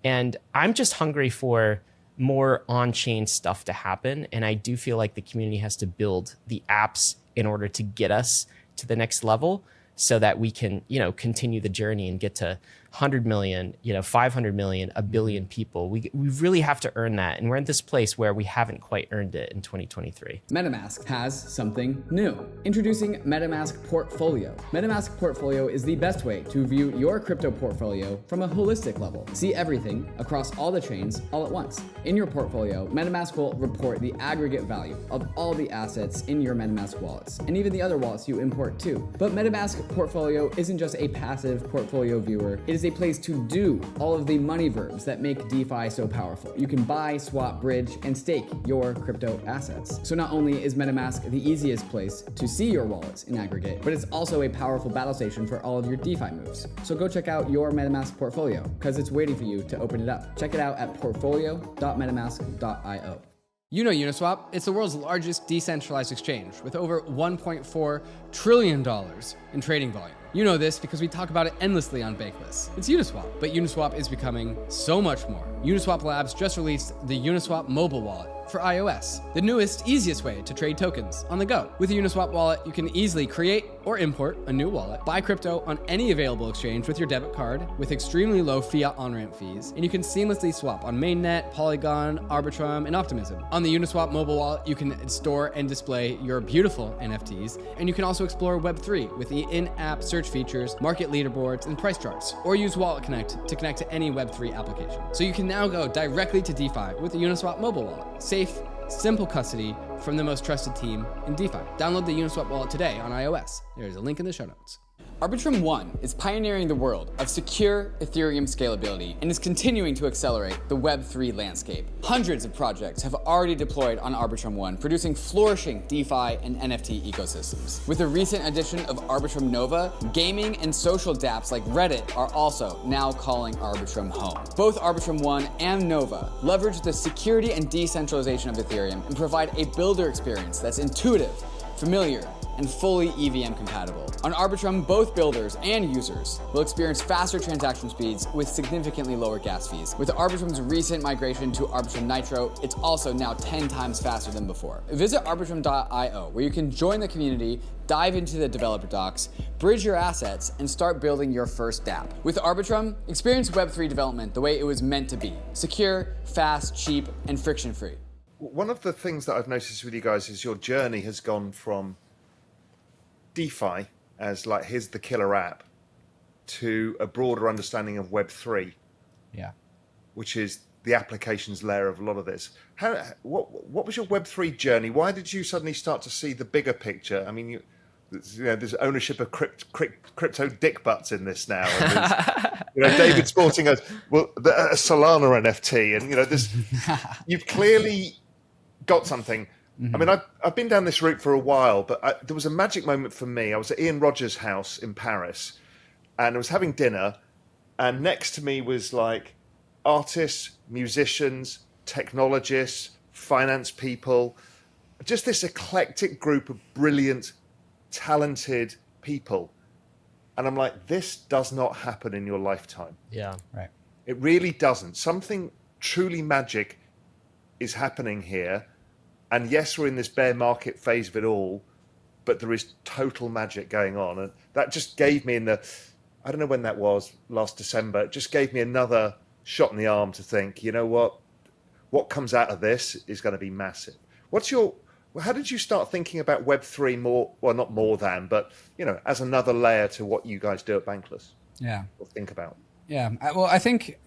And I'm just hungry for more on-chain stuff to happen. And I do feel like the community has to build the apps in order to get us to the next level, so that we can, continue the journey and get to 100 million, 500 million, 1 billion people. We really have to earn that. And we're in this place where we haven't quite earned it in 2023. MetaMask has something new. Introducing MetaMask Portfolio. MetaMask Portfolio is the best way to view your crypto portfolio from a holistic level. See everything across all the chains all at once. In your portfolio, MetaMask will report the aggregate value of all the assets in your MetaMask wallets, and even the other wallets you import too. But MetaMask Portfolio isn't just a passive portfolio viewer. It is a place to do all of the money verbs that make DeFi so powerful. You can buy, swap, bridge, and stake your crypto assets. So not only is MetaMask the easiest place to see your wallets in aggregate, but it's also a powerful battle station for all of your DeFi moves. So go check out your MetaMask portfolio, because it's waiting for you to open it up. Check it out at portfolio.metamask.io. You know Uniswap, it's the world's largest decentralized exchange with over $1.4 trillion in trading volume. You know this because we talk about it endlessly on Bankless. It's Uniswap, but Uniswap is becoming so much more. Uniswap Labs just released the Uniswap mobile wallet for iOS, the newest, easiest way to trade tokens on the go. With the Uniswap wallet, you can easily create or import a new wallet, buy crypto on any available exchange with your debit card with extremely low fiat on-ramp fees, and you can seamlessly swap on Mainnet, Polygon, Arbitrum, and Optimism. On the Uniswap mobile wallet, you can store and display your beautiful NFTs, and you can also explore Web3 with the in-app search features, market leaderboards, and price charts, or use Wallet Connect to connect to any Web3 application. So you can now go directly to DeFi with the Uniswap mobile wallet. Safe, simple custody from the most trusted team in DeFi. Download the Uniswap wallet today on iOS. There's a link in the show notes. ARBITRUM 1 is pioneering the world of secure Ethereum scalability and is continuing to accelerate the Web3 landscape. Hundreds of projects have already deployed on ARBITRUM 1, producing flourishing DeFi and NFT ecosystems. With the recent addition of ARBITRUM Nova, gaming and social dApps like Reddit are also now calling ARBITRUM home. Both ARBITRUM 1 and Nova leverage the security and decentralization of Ethereum and provide a builder experience that's intuitive, familiar, and fully EVM compatible. On ARBITRUM, both builders and users will experience faster transaction speeds with significantly lower gas fees. With ARBITRUM's recent migration to ARBITRUM Nitro, it's also now 10 times faster than before. Visit arbitrum.io, where you can join the community, dive into the developer docs, bridge your assets, and start building your first dApp. With ARBITRUM, experience Web3 development the way it was meant to be: secure, fast, cheap, and friction-free. One of the things that I've noticed with you guys is your journey has gone from DeFi as like, here's the killer app, to a broader understanding of Web3. Yeah. Which is the applications layer of a lot of this. What was your Web3 journey? Why did you suddenly start to see the bigger picture? I mean, there's ownership of crypto dick butts in this now. And David sporting a Solana NFT, and you've clearly got something. I mean, I've been down this route for a while, but there was a magic moment for me. I was at Ian Rogers' house in Paris, and I was having dinner, and next to me was like artists, musicians, technologists, finance people, just this eclectic group of brilliant, talented people. And I'm like, this does not happen in your lifetime. Yeah. Right. It really doesn't. Something truly magic is happening here. And yes, we're in this bear market phase of it all, but there is total magic going on. And that just gave me I don't know when that was, last December, it just gave me another shot in the arm to think, you know what comes out of this is going to be massive. How did you start thinking about Web3 more, well, not more than, but, as another layer to what you guys do at Bankless? Yeah. Or think about? Yeah, well, I think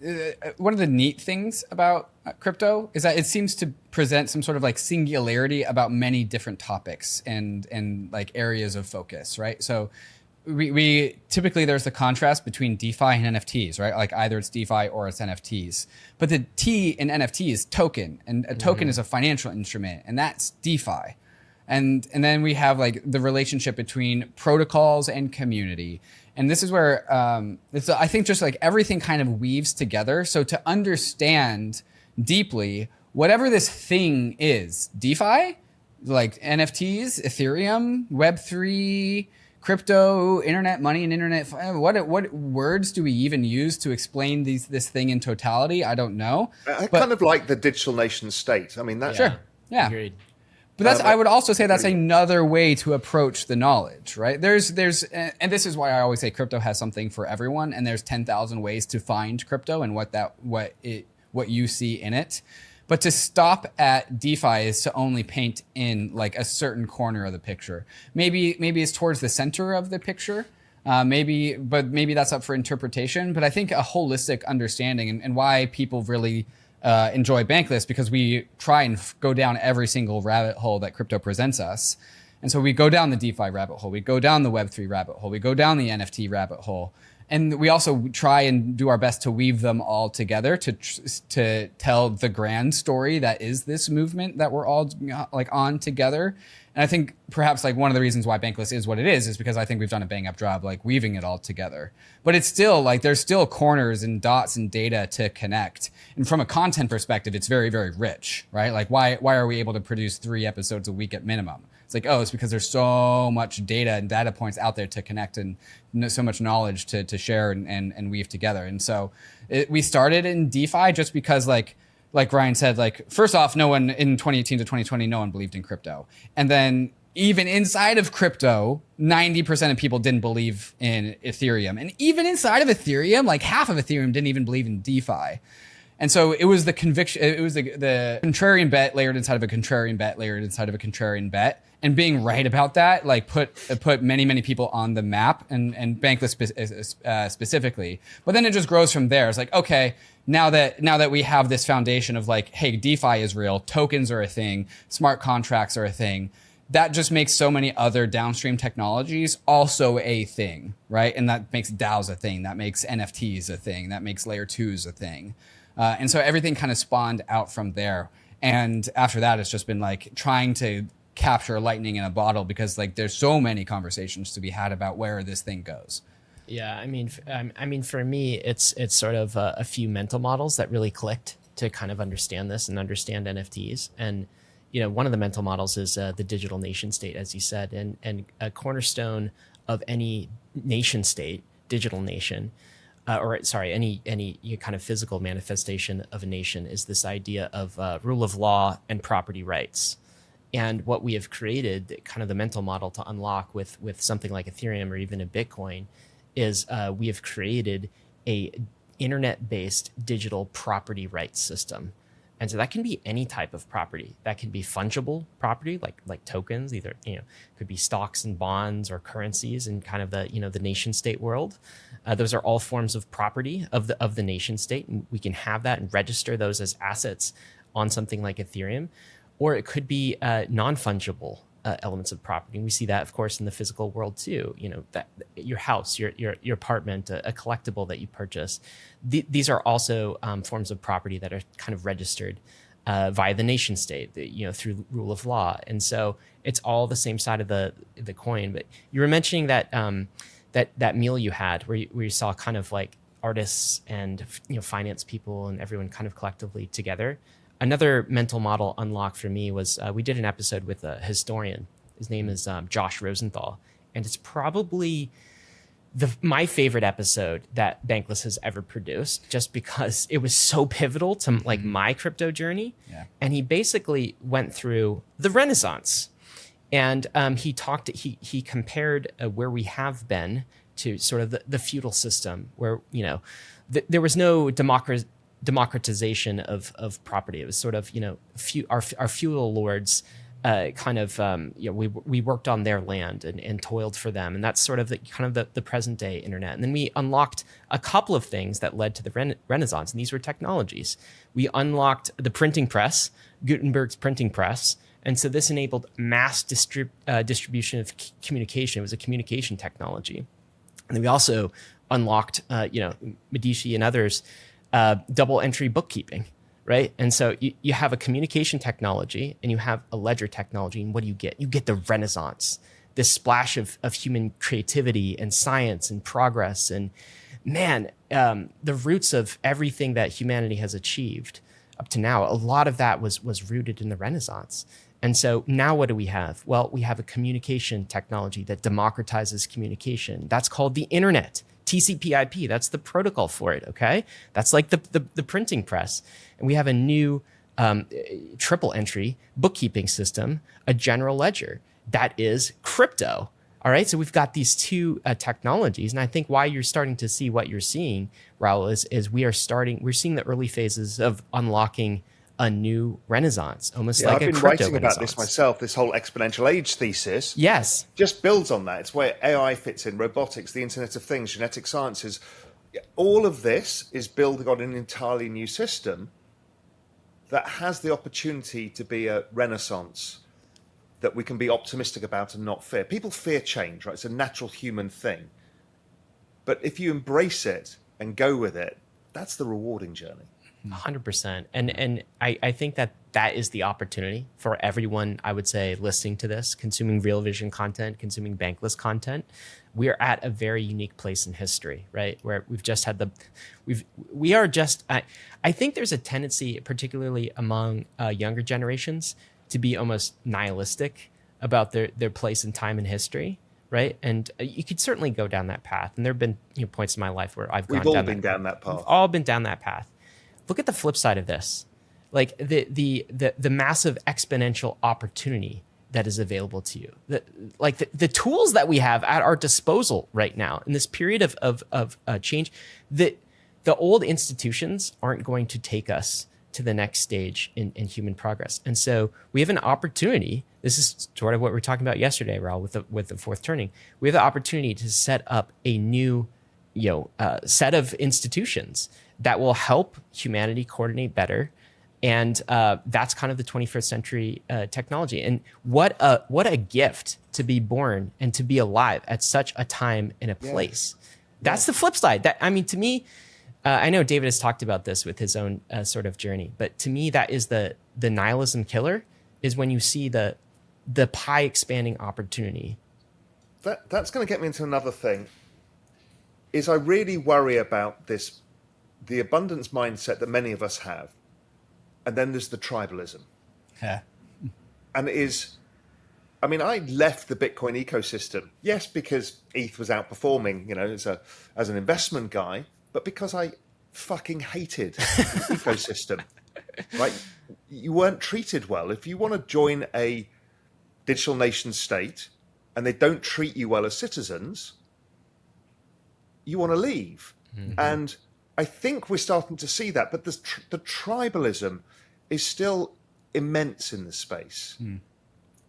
one of the neat things about crypto is that it seems to present some sort of like singularity about many different topics and like areas of focus, right? So we typically, there's the contrast between DeFi and NFTs, right? Like either it's DeFi or it's NFTs. But the T in NFT is token, and a token is a financial instrument, and that's DeFi. And then we have like the relationship between protocols and community. And this is where I think just like everything kind of weaves together. So to understand deeply whatever this thing is, DeFi, like NFTs, Ethereum, Web3, crypto, internet money, and internet. What words do we even use to explain this thing in totality? I don't know. I kind of like the digital nation state. I mean, that's sure. Yeah. Agreed. But I would also say that's another way to approach the knowledge, right? There's, and this is why I always say crypto has something for everyone, and there's 10,000 ways to find crypto and what you see in it. But to stop at DeFi is to only paint in like a certain corner of the picture. Maybe it's towards the center of the picture. Maybe that's up for interpretation. But I think a holistic understanding and why people really enjoy Bankless, because we try and go down every single rabbit hole that crypto presents us. And so we go down the DeFi rabbit hole, we go down the Web3 rabbit hole, we go down the NFT rabbit hole. And we also try and do our best to weave them all together to tell the grand story that is this movement that we're all like on together. And I think perhaps like one of the reasons why Bankless is what it is because I think we've done a bang up job like weaving it all together. But it's still like there's still corners and dots and data to connect. And from a content perspective, it's very, very rich, right? Like why are we able to produce 3 episodes a week at minimum? It's like, it's because there's so much data and data points out there to connect and so much knowledge to share and weave together. And so we started in DeFi just because like Ryan said, like, first off, no one in 2018 to 2020, no one believed in crypto. And then even inside of crypto, 90% of people didn't believe in Ethereum. And even inside of Ethereum, like half of Ethereum didn't even believe in DeFi. And so it was the conviction, it was the contrarian bet layered inside of a contrarian bet layered inside of a contrarian bet. And being right about that, like put many, many people on the map and Bankless specifically. But then it just grows from there. It's like, okay, now that we have this foundation of like, hey, DeFi is real, tokens are a thing, smart contracts are a thing, that just makes so many other downstream technologies also a thing, right? And that makes DAOs a thing, that makes NFTs a thing, that makes layer 2s a thing. And so everything kind of spawned out from there. And after that, it's just been like trying to capture lightning in a bottle because like there's so many conversations to be had about where this thing goes. Yeah, I mean, for me, it's sort of a few mental models that really clicked to kind of understand this and understand NFTs. And one of the mental models is the digital nation state, as you said, and a cornerstone of any nation state, digital nation, any kind of physical manifestation of a nation is this idea of rule of law and property rights. And what we have created, kind of the mental model to unlock with something like Ethereum or even a Bitcoin, is we have created a internet-based digital property rights system. And so that can be any type of property. That can be fungible property, like tokens, either could be stocks and bonds or currencies in kind of the nation state world. Those are all forms of property of the nation state, and we can have that and register those as assets on something like Ethereum. Or it could be non-fungible elements of property. And we see that, of course, in the physical world too. That your house, your apartment, a collectible that you purchase. These are also forms of property that are kind of registered via the nation state, through rule of law. And so it's all the same side of the coin. But you were mentioning that that meal you had where you saw kind of like artists and finance people and everyone kind of collectively together. Another mental model unlock for me was we did an episode with a historian. His name is Josh Rosenthal. And it's probably my favorite episode that Bankless has ever produced, just because it was so pivotal to like my crypto journey. Yeah. And he basically went through the Renaissance. And he compared where we have been to sort of the feudal system where, there was no democratization of property. It was sort of, our feudal lords we worked on their land and toiled for them. And that's sort of the present day internet. And then we unlocked a couple of things that led to the Renaissance. And these were technologies. We unlocked the printing press, Gutenberg's printing press. And so this enabled mass distribution of communication. It was a communication technology. And then we also unlocked, Medici and others, double entry bookkeeping, right? And so you have a communication technology and you have a ledger technology. And what do you get? You get the Renaissance, this splash of human creativity and science and progress. And man, the roots of everything that humanity has achieved up to now, a lot of that was rooted in the Renaissance. And so now what do we have? Well, we have a communication technology that democratizes communication. That's called the internet. TCP/IP, that's the protocol for it, okay? That's like the printing press. And we have a new triple entry bookkeeping system, a general ledger. That is crypto, all right? So we've got these two technologies. And I think why you're starting to see what you're seeing, Raoul, is we're seeing the early phases of unlocking a new renaissance, almost like a crypto renaissance. I've been writing about this myself. This whole exponential age thesis, yes, just builds on that. It's where AI fits in, robotics, the Internet of Things, genetic sciences. All of this is building on an entirely new system that has the opportunity to be a renaissance that we can be optimistic about and not fear. People fear change, right? It's a natural human thing. But if you embrace it and go with it, that's the rewarding journey. 100%. And I think that is the opportunity for everyone, I would say, listening to this, consuming Real Vision content, consuming Bankless content. We are at a very unique place in history, right? Where we've just had I think there's a tendency, particularly among younger generations, to be almost nihilistic about their place in time in history. Right. And you could certainly go down that path. And there have been points in my life where we've all been down that path. We've all been down that path. Look at the flip side of this, like the massive exponential opportunity that is available to you. The tools that we have at our disposal right now in this period of change, the old institutions aren't going to take us to the next stage in human progress. And so we have an opportunity. This is sort of what we were talking about yesterday, Raoul, with the fourth turning. We have the opportunity to set up a new set of institutions that will help humanity coordinate better. And that's kind of the 21st century technology. And what a gift to be born and to be alive at such a time and a place. Yeah. That's the flip side. To me, I know David has talked about this with his own sort of journey, but to me, that is the nihilism killer, is when you see the pie expanding opportunity. That's going to get me into another thing, is I really worry about this, the abundance mindset that many of us have. And then there's the tribalism. Yeah. and it is. I mean, I left the Bitcoin ecosystem, yes, because ETH was outperforming, as an investment guy, but because I fucking hated the ecosystem. Right? You weren't treated well. If you want to join a digital nation state and they don't treat you well as citizens, you want to leave. Mm-hmm. And I think we're starting to see that, but the tribalism is still immense in the space. Mm.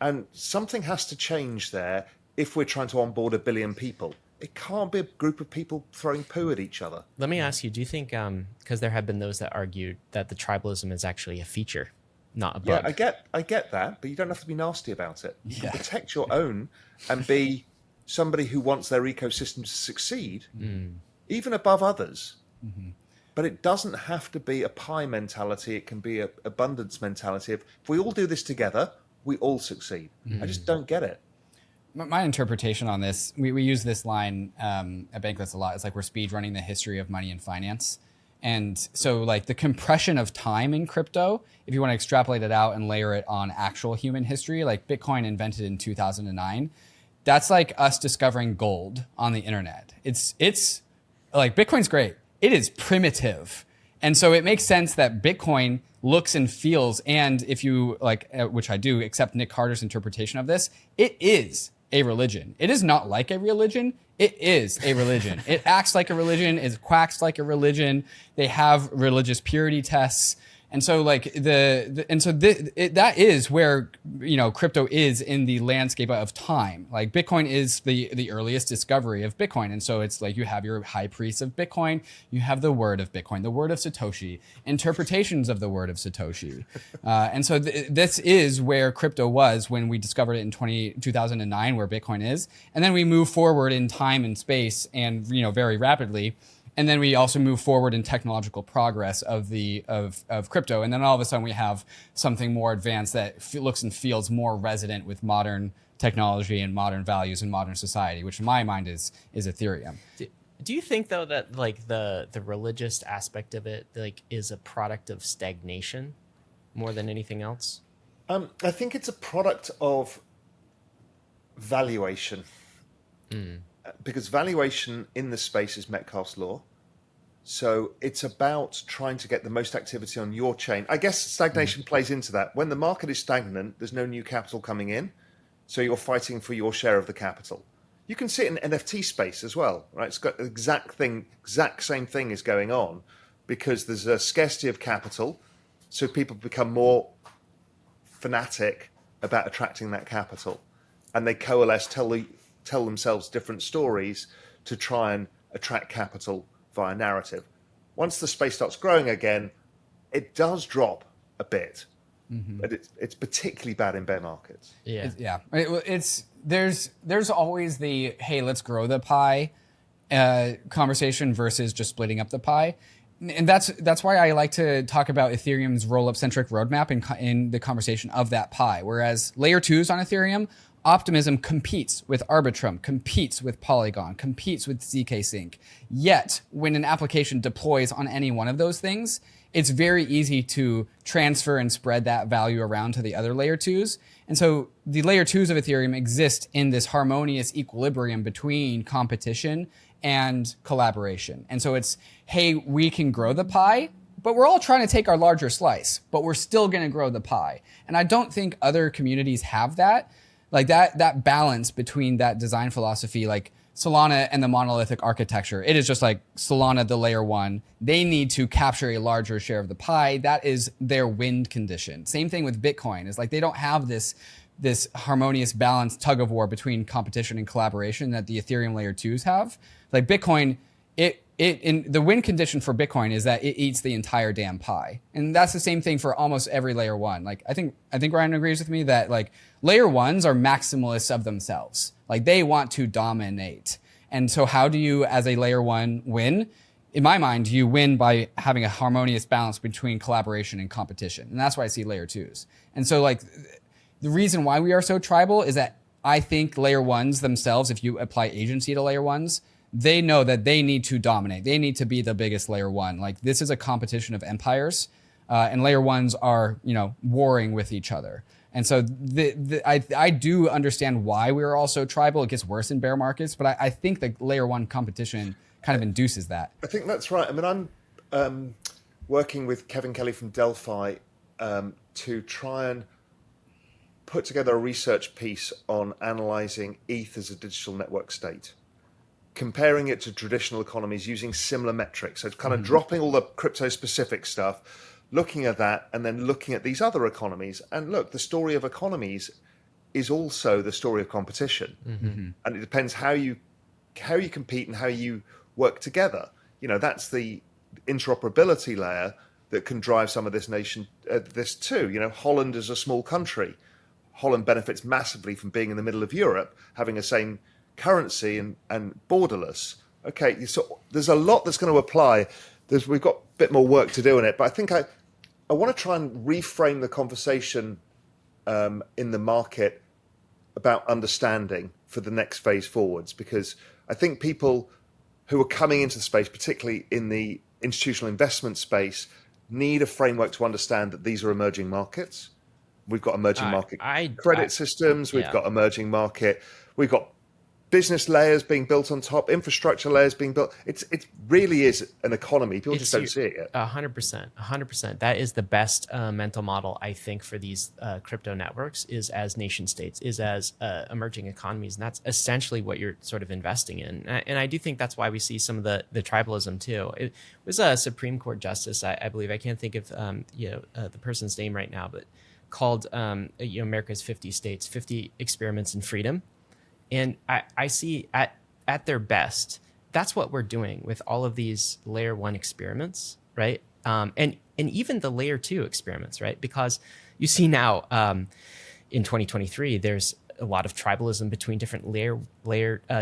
And something has to change there if we're trying to onboard 1 billion people. It can't be a group of people throwing poo at each other. Let me ask you, do you think, because there have been those that argued that the tribalism is actually a feature, not a bug? Yeah, I get that, but you don't have to be nasty about it. You can protect your own and be somebody who wants their ecosystem to succeed, even above others. Mm-hmm. But it doesn't have to be a pie mentality. It can be an abundance mentality. If we all do this together, we all succeed. I just don't get it. My interpretation on this, we use this line at Bankless a lot. It's like we're speed running the history of money and finance. And so like the compression of time in crypto, if you want to extrapolate it out and layer it on actual human history, like Bitcoin invented in 2009, that's like us discovering gold on the internet. It's like Bitcoin's great. It is primitive. And so it makes sense that Bitcoin looks and feels, and if you like, which I do, accept Nick Carter's interpretation of this, it is a religion. It is not like a religion. It is a religion. It acts like a religion. It quacks like a religion. They have religious purity tests. And so like that is where, crypto is in the landscape of time. Like Bitcoin is the earliest discovery of Bitcoin. And so it's like you have your high priest of Bitcoin, you have the word of Bitcoin, the word of Satoshi, interpretations of the word of Satoshi. And so this is where crypto was when we discovered it in 2009, where Bitcoin is. And then we move forward in time and space and, very rapidly. And then we also move forward in technological progress of crypto. And then all of a sudden we have something more advanced that looks and feels more resonant with modern technology and modern values and modern society, which in my mind is Ethereum. Do you think though that like the religious aspect of it like is a product of stagnation more than anything else? I think it's a product of valuation. Because valuation in the space is Metcalfe's law. So it's about trying to get the most activity on your chain. I guess stagnation plays into that. When the market is stagnant, there's no new capital coming in. So you're fighting for your share of the capital. You can see it in NFT space as well, right? It's got the exact same thing is going on because there's a scarcity of capital. So people become more fanatic about attracting that capital. And they coalesce, tell themselves different stories to try and attract capital via narrative. Once the space starts growing again, it does drop a bit, but it's particularly bad in bear markets. There's always the hey, let's grow the pie conversation versus just splitting up the pie. And that's why I like to talk about Ethereum's roll-up centric roadmap in the conversation of that pie. Whereas layer 2s on Ethereum, Optimism competes with Arbitrum, competes with Polygon, competes with ZK Sync. Yet, when an application deploys on any one of those things, it's very easy to transfer and spread that value around to the other layer 2s. And so the layer 2s of Ethereum exist in this harmonious equilibrium between competition and collaboration. And so it's, hey, we can grow the pie, but we're all trying to take our larger slice, but we're still going to grow the pie. And I don't think other communities have that. Like that balance between that design philosophy, like Solana and the monolithic architecture, it is just like Solana, the layer 1, they need to capture a larger share of the pie. That is their wind condition. Same thing with Bitcoin, is like they don't have this harmonious balance tug of war between competition and collaboration that the Ethereum layer 2s have. Like Bitcoin, in the win condition for Bitcoin is that it eats the entire damn pie. And that's the same thing for almost every layer 1. Like I think Ryan agrees with me that like layer 1s are maximalists of themselves. Like they want to dominate. And so how do you as a layer 1 win? In my mind, you win by having a harmonious balance between collaboration and competition. And that's why I see layer 2s. And so like the reason why we are so tribal is that I think layer 1s themselves, if you apply agency to layer 1s, they know that they need to dominate. They need to be the biggest layer 1. Like this is a competition of empires, and layer 1s are, warring with each other. And so I do understand why we are all so tribal. It gets worse in bear markets, but I think the layer one competition kind of induces that. I think that's right. I mean, I'm working with Kevin Kelly from Delphi to try and put together a research piece on analyzing ETH as a digital network state, comparing it to traditional economies using similar metrics. So it's kind of dropping all the crypto specific stuff, looking at that, and then looking at these other economies. And look, the story of economies is also the story of competition. And it depends how you compete and how you work together. You know, that's the interoperability layer that can drive some of this too. You know, Holland is a small country. Holland benefits massively from being in the middle of Europe, having the same currency and borderless. Okay, so there's a lot that's going to apply. We've got a bit more work to do in it, but I think I want to try and reframe the conversation in the market about understanding for the next phase forwards, because I think people who are coming into the space, particularly in the institutional investment space, need a framework to understand that these are emerging markets. We've got emerging market credit systems. We've got emerging market. We've got business layers being built on top, infrastructure layers being built. It really is an economy. People just don't see it yet. 100%. That is the best mental model, I think, for these crypto networks, is as nation states, is as emerging economies. And that's essentially what you're sort of investing in. And I do think that's why we see some of the tribalism too. It was a Supreme Court justice, I believe, I can't think of the person's name right now, but called America's 50 States, 50 Experiments in Freedom. And I see at their best, that's what we're doing with all of these layer one experiments, right? And even the layer two experiments, right? Because you see now in 2023, there's a lot of tribalism between different layer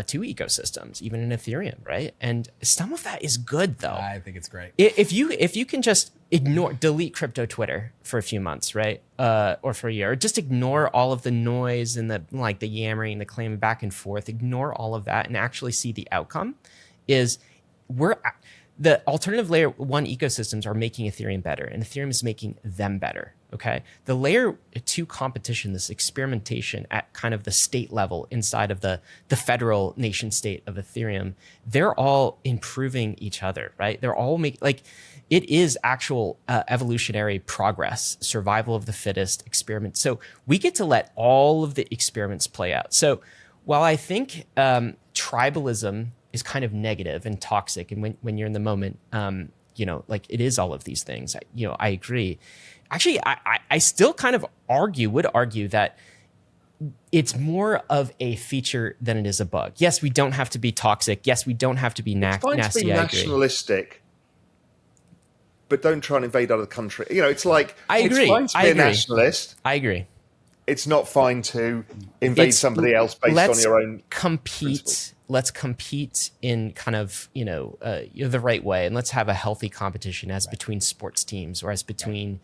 two ecosystems, even in Ethereum, right? And some of that is good, though. I think it's great. If you can just delete crypto Twitter for a few months, right, or for a year, or just ignore all of the noise and the yammering, the claiming back and forth, ignore all of that, and actually see the outcome, is the alternative layer one ecosystems are making Ethereum better, and Ethereum is making them better. Okay, the layer two competition, this experimentation at kind of the state level inside of the federal nation state of Ethereum, they're all improving each other, right? They're all it is actual evolutionary progress, survival of the fittest experiment. So we get to let all of the experiments play out. So while I think tribalism is kind of negative and toxic, and when you're in the moment, it is all of these things, I agree. Actually, I still kind of would argue that it's more of a feature than it is a bug. Yes, we don't have to be toxic. Yes, we don't have to be nasty. It's fine to be nationalistic, but don't try and invade other countries. It's like, it's fine to be a nationalist. I agree. It's not fine to invade somebody else based on your own principles. Let's compete in kind of, the right way. And let's have a healthy competition as between sports teams, or as between,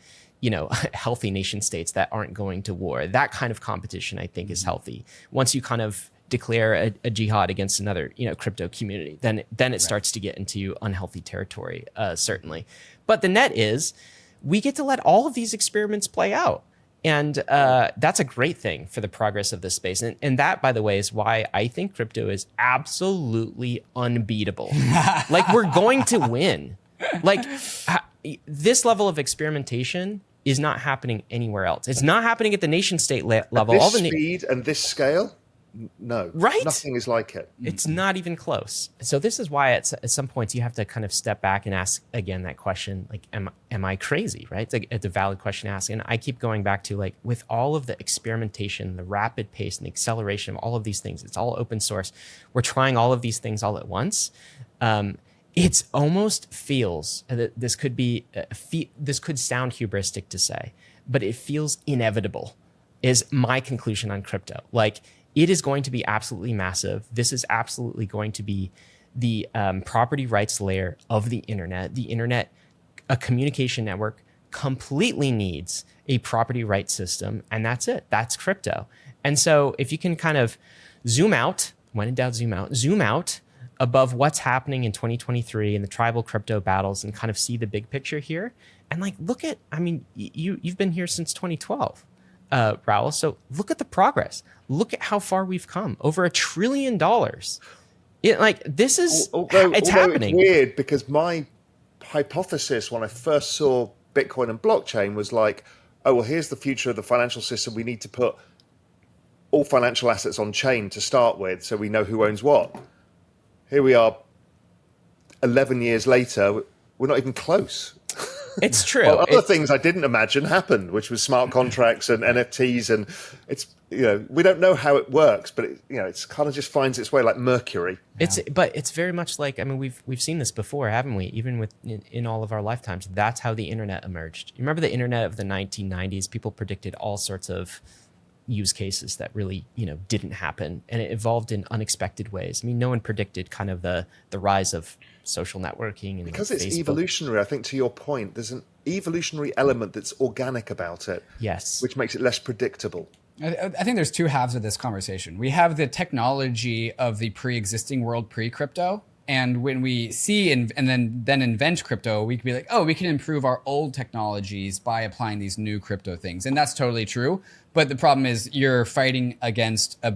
healthy nation states that aren't going to war. That kind of competition, I think, is healthy. Once you kind of declare a jihad against another, crypto community, then it starts to get into unhealthy territory, certainly. But the net is we get to let all of these experiments play out. And that's a great thing for the progress of this space. And that, by the way, is why I think crypto is absolutely unbeatable. We're going to win. This level of experimentation is not happening anywhere else. It's not happening at the nation state level. At this speed and this scale, no. Right? Nothing is like it. It's not even close. So this is why at some points you have to kind of step back and ask again that question, am I crazy, right? It's a valid question to ask. And I keep going back to with all of the experimentation, the rapid pace and the acceleration of all of these things, it's all open source. We're trying all of these things all at once. It's almost feels that this could sound hubristic to say, but it feels inevitable is my conclusion on crypto. It is going to be absolutely massive. This is absolutely going to be the property rights layer of the internet. The internet, a communication network, completely needs a property rights system, and that's it. That's crypto. And so if you can kind of zoom out, when in doubt, zoom out above what's happening in 2023 in the tribal crypto battles and kind of see the big picture here. And look at, you've been here since 2012. Raoul. So look at the progress. Look at how far we've come. Over $1 trillion. This is it's happening. It's weird because my hypothesis when I first saw Bitcoin and blockchain was like, oh, well, here's the future of the financial system. We need to put all financial assets on chain to start with so we know who owns what. Here we are 11 years later, we're not even close. It's true. Well, other things I didn't imagine happened, which was smart contracts and NFTs, and it's we don't know how it works, but it's kind of just finds its way like mercury. But it's very much like, I mean, we've seen this before, haven't we? Even in all of our lifetimes, that's how the internet emerged. You remember the internet of the 1990s? People predicted all sorts of use cases that really didn't happen, and it evolved in unexpected ways. I mean, no one predicted kind of the rise of social networking and because it's Facebook. Evolutionary. I think to your point, there's an evolutionary element that's organic about it. Yes, which makes it less predictable. I think there's two halves of this conversation. We have the technology of the pre-existing world pre-crypto. And when we see and then invent crypto, we can be like, oh, we can improve our old technologies by applying these new crypto things. And that's totally true. But the problem is you're fighting against a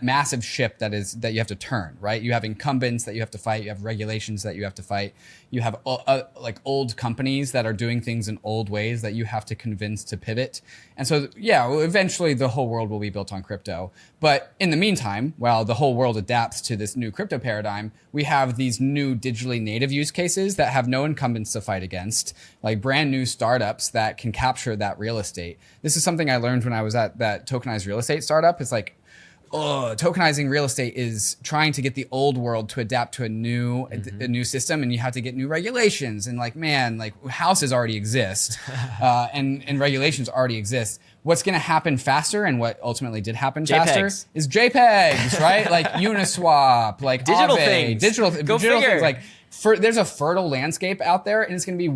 massive ship that you have to turn, right? You have incumbents that you have to fight. You have regulations that you have to fight. You have old companies that are doing things in old ways that you have to convince to pivot. And so, eventually the whole world will be built on crypto. But in the meantime, while the whole world adapts to this new crypto paradigm, we have these new digitally native use cases that have no incumbents to fight against, like brand new startups that can capture that real estate. This is something I learned when I was at that tokenized real estate startup. It's like, tokenizing real estate is trying to get the old world to adapt to a new system, and you have to get new regulations. And houses already exist, and regulations already exist. What's going to happen faster, and what ultimately did happen faster, is JPEGs, right? Like Uniswap, like digital Aave, things. digital figure. things. There's a fertile landscape out there, and it's going to be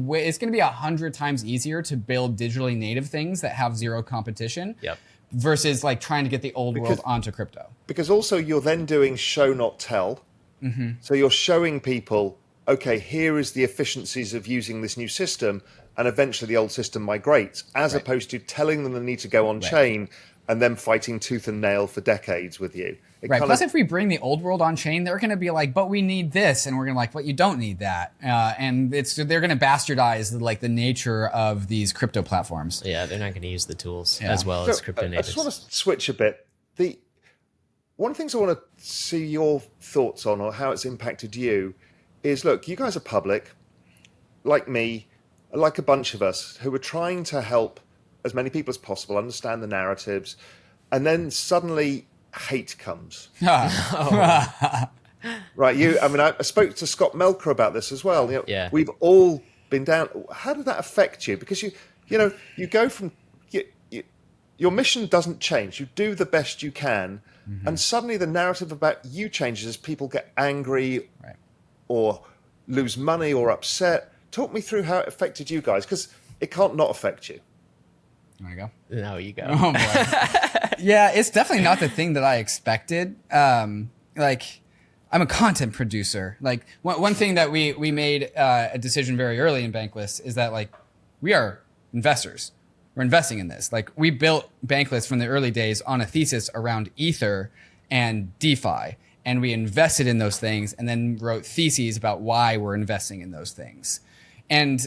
100 times easier to build digitally native things that have zero competition. Yep. Versus trying to get the old world onto crypto. Because also you're then doing show not tell. Mm-hmm. So you're showing people, okay, here is the efficiencies of using this new system, and eventually the old system migrates, as opposed to telling them they need to go on chain and then fighting tooth and nail for decades with you. Plus, if we bring the old world on chain, they're going to be like, but we need this. And we're going to but you don't need that. And they're going to bastardize the nature of these crypto platforms. Yeah, they're not going to use the tools as well as crypto natives. I just want to switch a bit. One of the things I want to see your thoughts on, or how it's impacted you, is, look, you guys are public, like me, like a bunch of us, who are trying to help as many people as possible understand the narratives, and then suddenly hate comes. Right, I spoke to Scott Melker about this as well. We've all been down. How did that affect you? Because you go from your mission doesn't change. You do the best you can, and suddenly the narrative about you changes as people get angry, or lose money or upset. Talk me through how it affected you guys, because it can't not affect you. There you go. No, you go. Oh boy. Yeah, it's definitely not the thing that I expected. I'm a content producer. One thing that we made a decision very early in Bankless is that we are investors. We're investing in this. We built Bankless from the early days on a thesis around Ether and DeFi, and we invested in those things, and then wrote theses about why we're investing in those things. And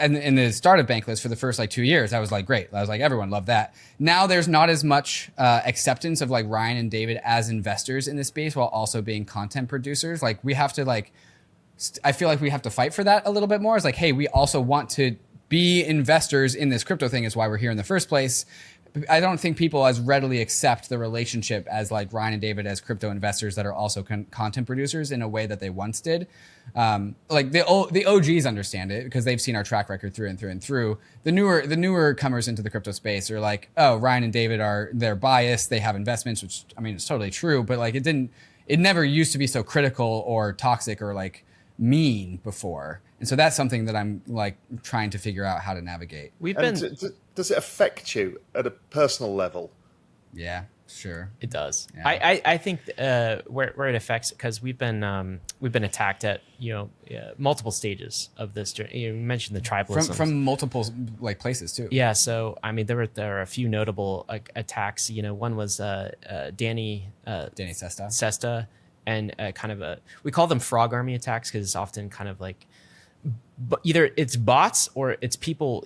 in the start of Bankless for the first 2 years, I was great. I was everyone loved that. Now there's not as much acceptance of Ryan and David as investors in this space, while also being content producers. We have to I feel like we have to fight for that a little bit more. It's hey, we also want to be investors in this crypto thing, is why we're here in the first place. I don't think people as readily accept the relationship as Ryan and David as crypto investors that are also content producers in a way that they once did. The OGs understand it because they've seen our track record through and through and through. The newer comers into the crypto space are oh, Ryan and David they're biased. They have investments, which it's totally true, but it never used to be so critical or toxic or mean before. And so that's something that I'm trying to figure out how to navigate. Does it affect you at a personal level? Yeah. Sure. It does. Yeah. I think where it affects, because we've been attacked at multiple stages of this journey. You mentioned the tribalism From multiple like places too. Yeah, so I mean there are a few notable attacks. One was Danny Sesta, and kind of we call them frog army attacks because it's often kind of like, but either it's bots or it's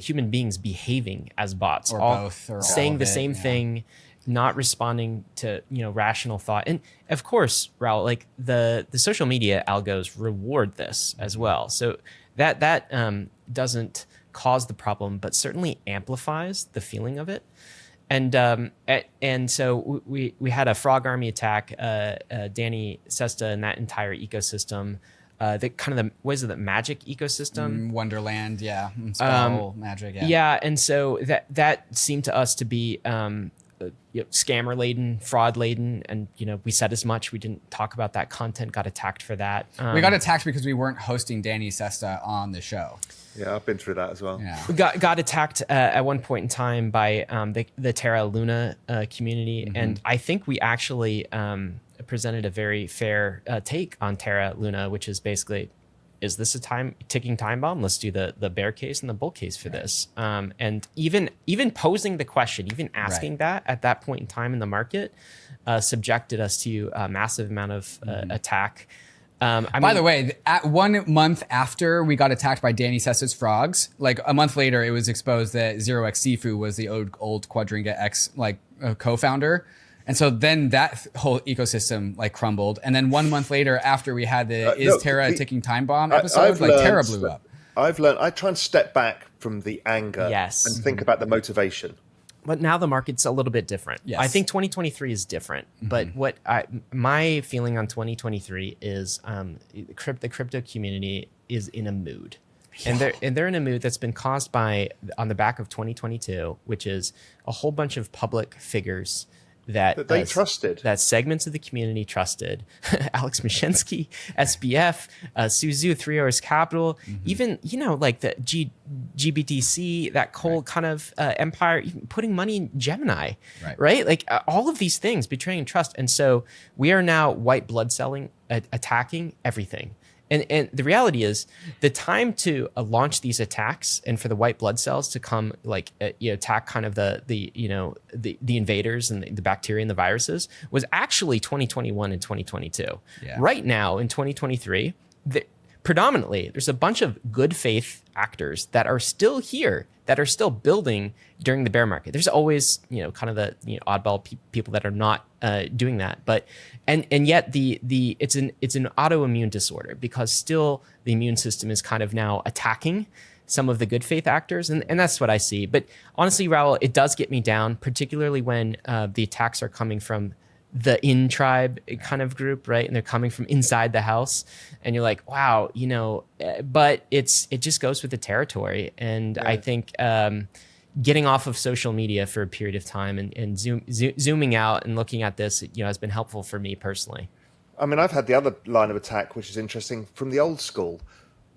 human beings behaving as bots, or both, or saying all of the it, same thing, not responding to rational thought. And of course, Raoul, like the social media algos reward this as well. So that doesn't cause the problem, but certainly amplifies the feeling of it. And so we had a frog army attack, Danny Sesta and that entire ecosystem. The magic ecosystem, Wonderland, spell magic, and so that seemed to us to be scammer laden, fraud laden, and we said as much. We didn't talk about that content, got attacked for that. We got attacked because we weren't hosting Danny Sesta on the show. Yeah, I've been through that as well. Yeah. We got attacked at one point in time by the Terra Luna community, and I think we actually presented a very fair take on Terra Luna, which is basically, is this a ticking time bomb? Let's do the bear case and the bull case for this. And even posing the question, even asking that at that point in time in the market, subjected us to a massive amount of attack. By the way, at 1 month after we got attacked by Danny Sesta's frogs, like a month later, it was exposed that 0x Sifu was the old Quadringa X co-founder. And so then that whole ecosystem crumbled. And then 1 month later, after we had the Terra a ticking time bomb episode, Terra blew up. I've learned, I try and step back from the anger and think about the motivation. But now the market's a little bit different. Yes. I think 2023 is different. But my feeling on 2023 is the crypto community is in a mood. Yeah. And they're in a mood that's been caused by, on the back of 2022, which is a whole bunch of public figures that they trusted, that segments of the community trusted. Alex Mashinsky, SBF, Suzu, 3 Hours Capital, even the GBTC, that whole kind of empire, even putting money in Gemini, right? Like all of these things betraying trust, and so we are now white blood selling, attacking everything. And the reality is, the time to launch these attacks and for the white blood cells to come attack kind of the invaders and the bacteria and the viruses was actually 2021 and 2022. Yeah. Right now in 2023, predominantly there's a bunch of good faith actors that are still here, that are still building during the bear market. There's always kind of the oddball people that are not doing that, but and yet it's an autoimmune disorder, because still the immune system is kind of now attacking some of the good faith actors, and that's what I see. But honestly, Raoul, it does get me down, particularly when the attacks are coming from the in-tribe kind of group, right? And they're coming from inside the house, and you're like, wow, but it just goes with the territory. And I think getting off of social media for a period of time and zooming out and looking at this, has been helpful for me personally. I mean, I've had the other line of attack, which is interesting, from the old school.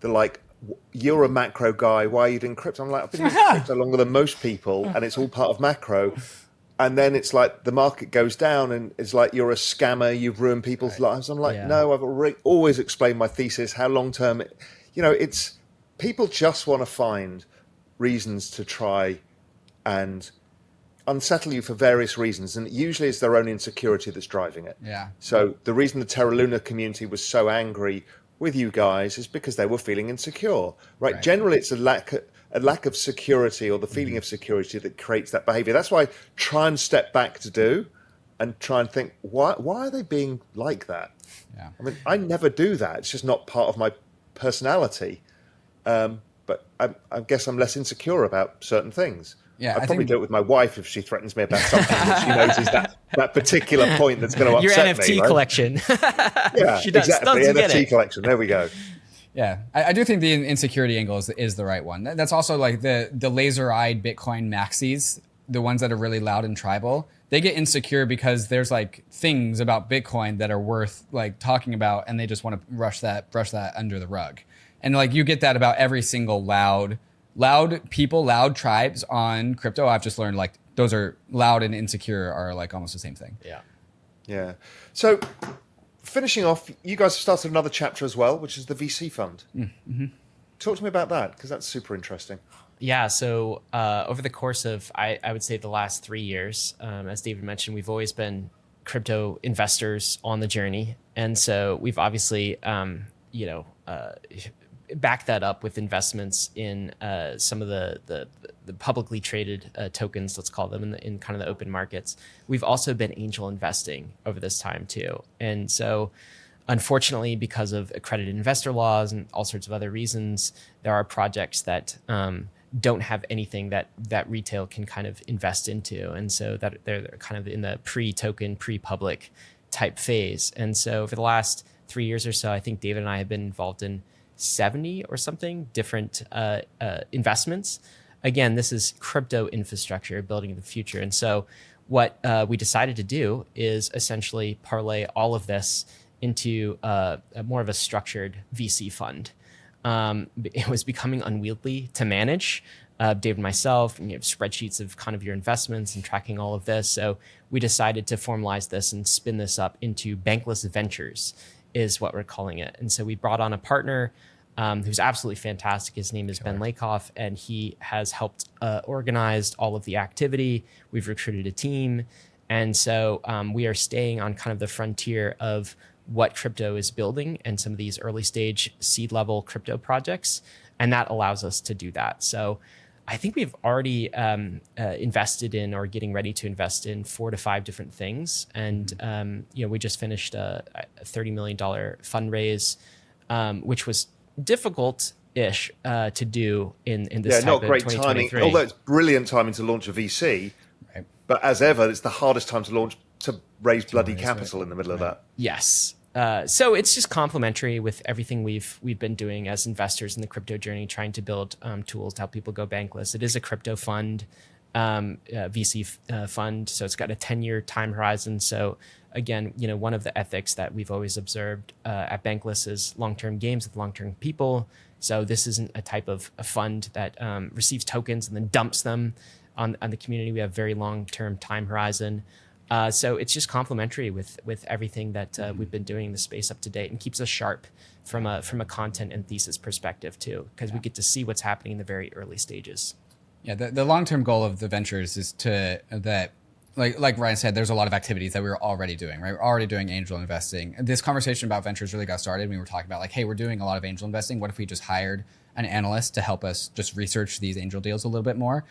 They're like, you're a macro guy, why are you doing crypto? I'm like, I've been doing crypto longer than most people, and it's all part of macro. And then it's like the market goes down and it's like, you're a scammer, you've ruined people's lives. I'm like, no, I've always explained my thesis, how long-term, it's people just want to find reasons to try and unsettle you for various reasons. And usually it's their own insecurity that's driving it. Yeah. So the reason the Terra Luna community was so angry with you guys is because they were feeling insecure, right? Generally, it's a lack of security, or the feeling of security, that creates that behavior. That's why I try and step back to do and try and think, why are they being like that? Yeah. I mean, I never do that. It's just not part of my personality. But I guess I'm less insecure about certain things. Yeah, I'd probably do it with my wife if she threatens me about something that she knows is that particular point that's going to upset me. Your NFT collection. Yeah, exactly. NFT collection. There we go. Yeah, I do think the insecurity angle is the right one. That's also like the laser-eyed Bitcoin maxis, the ones that are really loud and tribal. They get insecure because there's things about Bitcoin that are worth talking about, and they just want to brush that under the rug. And you get that about every single loud tribes on crypto. I've just learned those are loud and insecure are like almost the same thing. Yeah. Yeah. So finishing off, you guys have started another chapter as well, which is the VC fund. Mm-hmm. Talk to me about that, because that's super interesting. Yeah, so over the course of, I would say the last 3 years, as David mentioned, we've always been crypto investors on the journey. And so we've obviously, backed that up with investments in some of the publicly traded tokens, let's call them, in kind of the open markets. We've also been angel investing over this time too. And so unfortunately, because of accredited investor laws and all sorts of other reasons, there are projects that don't have anything that retail can kind of invest into. And so that they're kind of in the pre-token, pre-public type phase. And so over the last 3 years or so, I think David and I have been involved in 70 or something different investments. Again, this is crypto infrastructure, building the future. And so what we decided to do is essentially parlay all of this into more of a structured VC fund. It was becoming unwieldy to manage. David and myself, and you have spreadsheets of kind of your investments and tracking all of this. So we decided to formalize this and spin this up into Bankless Ventures, is what we're calling it. And so we brought on a partner who's absolutely fantastic. His name is Ben Lakoff, and he has helped organize all of the activity. We've recruited a team. And so we are staying on kind of the frontier of what crypto is building and some of these early stage seed level crypto projects. And that allows us to do that. So I think we've already invested in or getting ready to invest in 4 to 5 different things. And, we just finished a $30 million fundraise, which was difficult-ish to do in this type not of great 2023. timing, although it's brilliant timing to launch a VC. Right. But as ever, it's the hardest time to raise bloody capital in the middle of that. Yes. So it's just complementary with everything we've been doing as investors in the crypto journey, trying to build tools to help people go bankless. It is a crypto fund, VC fund, so it's got a 10-year time horizon. So again, one of the ethics that we've always observed at Bankless is long-term games with long-term people. So this isn't a type of a fund that receives tokens and then dumps them on the community. We have very long-term time horizon. So it's just complementary with everything that we've been doing in the space up to date, and keeps us sharp from a content and thesis perspective too, because we get to see what's happening in the very early stages. Yeah, the long-term goal of the ventures is like Ryan said, there's a lot of activities that we're already doing, right? We're already doing angel investing. This conversation about ventures really got started. We were talking about hey, we're doing a lot of angel investing. What if we just hired an analyst to help us just research these angel deals a little bit more?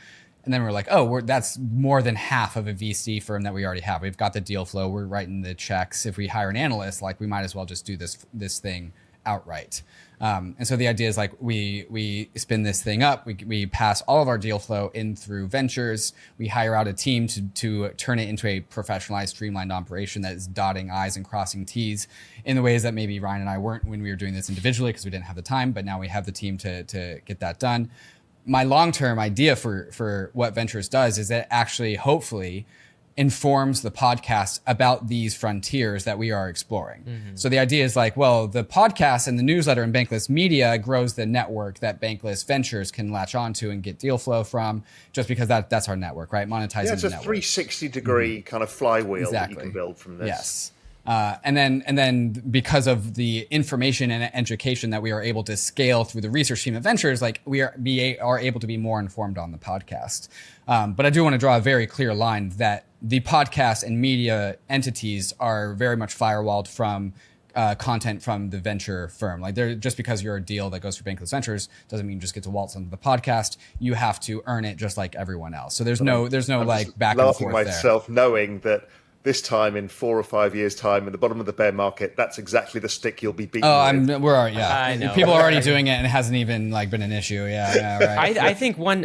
And then we're like, that's more than half of a VC firm that we already have. We've got the deal flow. We're writing the checks. If we hire an analyst, we might as well just do this thing outright. And so the idea is we spin this thing up. We pass all of our deal flow in through ventures. We hire out a team to turn it into a professionalized, streamlined operation that is dotting I's and crossing T's in the ways that maybe Ryan and I weren't when we were doing this individually because we didn't have the time. But now we have the team to get that done. My long-term idea for what Ventures does is that actually, hopefully, informs the podcast about these frontiers that we are exploring. Mm-hmm. So the idea is the podcast and the newsletter and Bankless Media grows the network that Bankless Ventures can latch onto and get deal flow from, just because that's our network, right? Monetizing it's the a network. 360-degree kind of flywheel that you can build from this. Yes. And then because of the information and education that we are able to scale through the research team at Ventures, we are able to be more informed on the podcast. But I do want to draw a very clear line that the podcast and media entities are very much firewalled from content from the venture firm. Just because you're a deal that goes through Bankless Ventures doesn't mean you just get to waltz onto the podcast. You have to earn it just like everyone else. So there's no back and forth myself there. Knowing that this time in 4 or 5 years' time, at the bottom of the bear market, that's exactly the stick you'll be beaten with. I know. People are already doing it, and it hasn't even been an issue. Yeah, right. I think one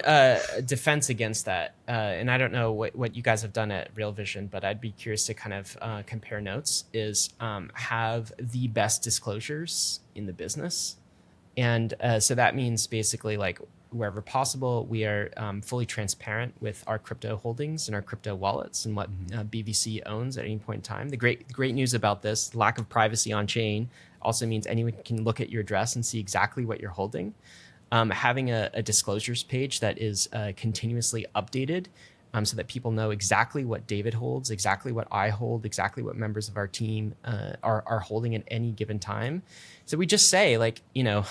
defense against that, and I don't know what you guys have done at Real Vision, but I'd be curious to kind of compare notes, is have the best disclosures in the business. And so that means basically wherever possible, we are fully transparent with our crypto holdings and our crypto wallets and what BVC owns at any point in time. The great news about this, lack of privacy on chain, also means anyone can look at your address and see exactly what you're holding. Having a disclosures page that is continuously updated so that people know exactly what David holds, exactly what I hold, exactly what members of our team are holding at any given time. So we just say, like, you know,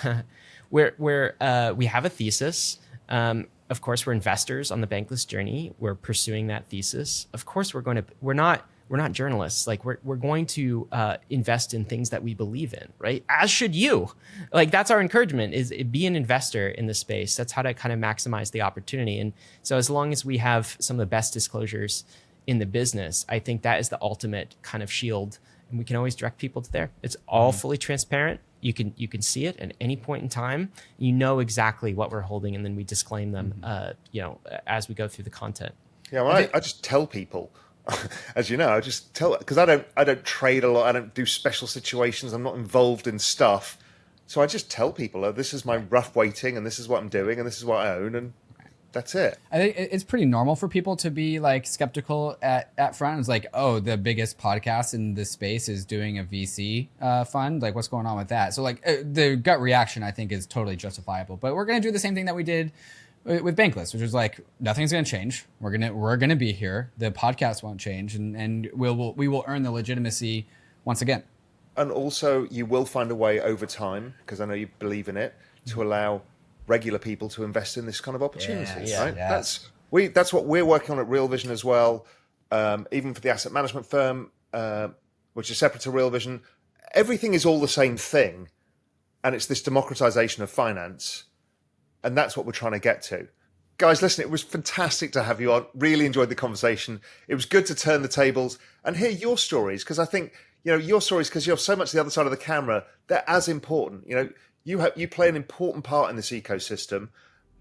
we have a thesis. Of course, we're investors on the Bankless journey. We're pursuing that thesis. Of course, we're not journalists. Like, we're going to invest in things that we believe in, right? As should you. Like, that's our encouragement, is be an investor in this space. That's how to kind of maximize the opportunity. And so as long as we have some of the best disclosures in the business, I think that is the ultimate kind of shield. And we can always direct people to there. It's all fully transparent. You can see it at any point in time. You know exactly what we're holding, and then we disclaim them, you know, as we go through the content. Yeah, well, I just tell people, as you know, I just tell, because I don't trade a lot. I don't do special situations. I'm not involved in stuff. So I just tell people, oh, this is my rough weighting, and this is what I'm doing, and this is what I own, and that's it. I think it's pretty normal for people to be like skeptical at front. It's like, oh, the biggest podcast in this space is doing a VC fund. Like, what's going on with that? So like the gut reaction, I think, is totally justifiable. But we're going to do the same thing that we did with Bankless, which is like, nothing's going to change. We're gonna be here. The podcast won't change, and we will earn the legitimacy once again. And also, you will find a way over time, because I know you believe in it, to allow regular people to invest in this kind of opportunity, right? Yes. That's what we're working on at Real Vision as well. Even for the asset management firm, which is separate to Real Vision, everything is all the same thing, and it's this democratization of finance, and that's what we're trying to get to. Guys, listen, it was fantastic to have you on. Really enjoyed the conversation. It was good to turn the tables and hear your stories, because I think, you know, your stories, because you're so much the other side of the camera, they're as important. You know, you play an important part in this ecosystem,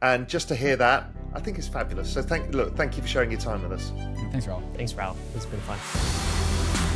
and just to hear that, I think is fabulous. So thank you for sharing your time with us. Thanks, Raoul. Thanks, Raoul. It's been fun.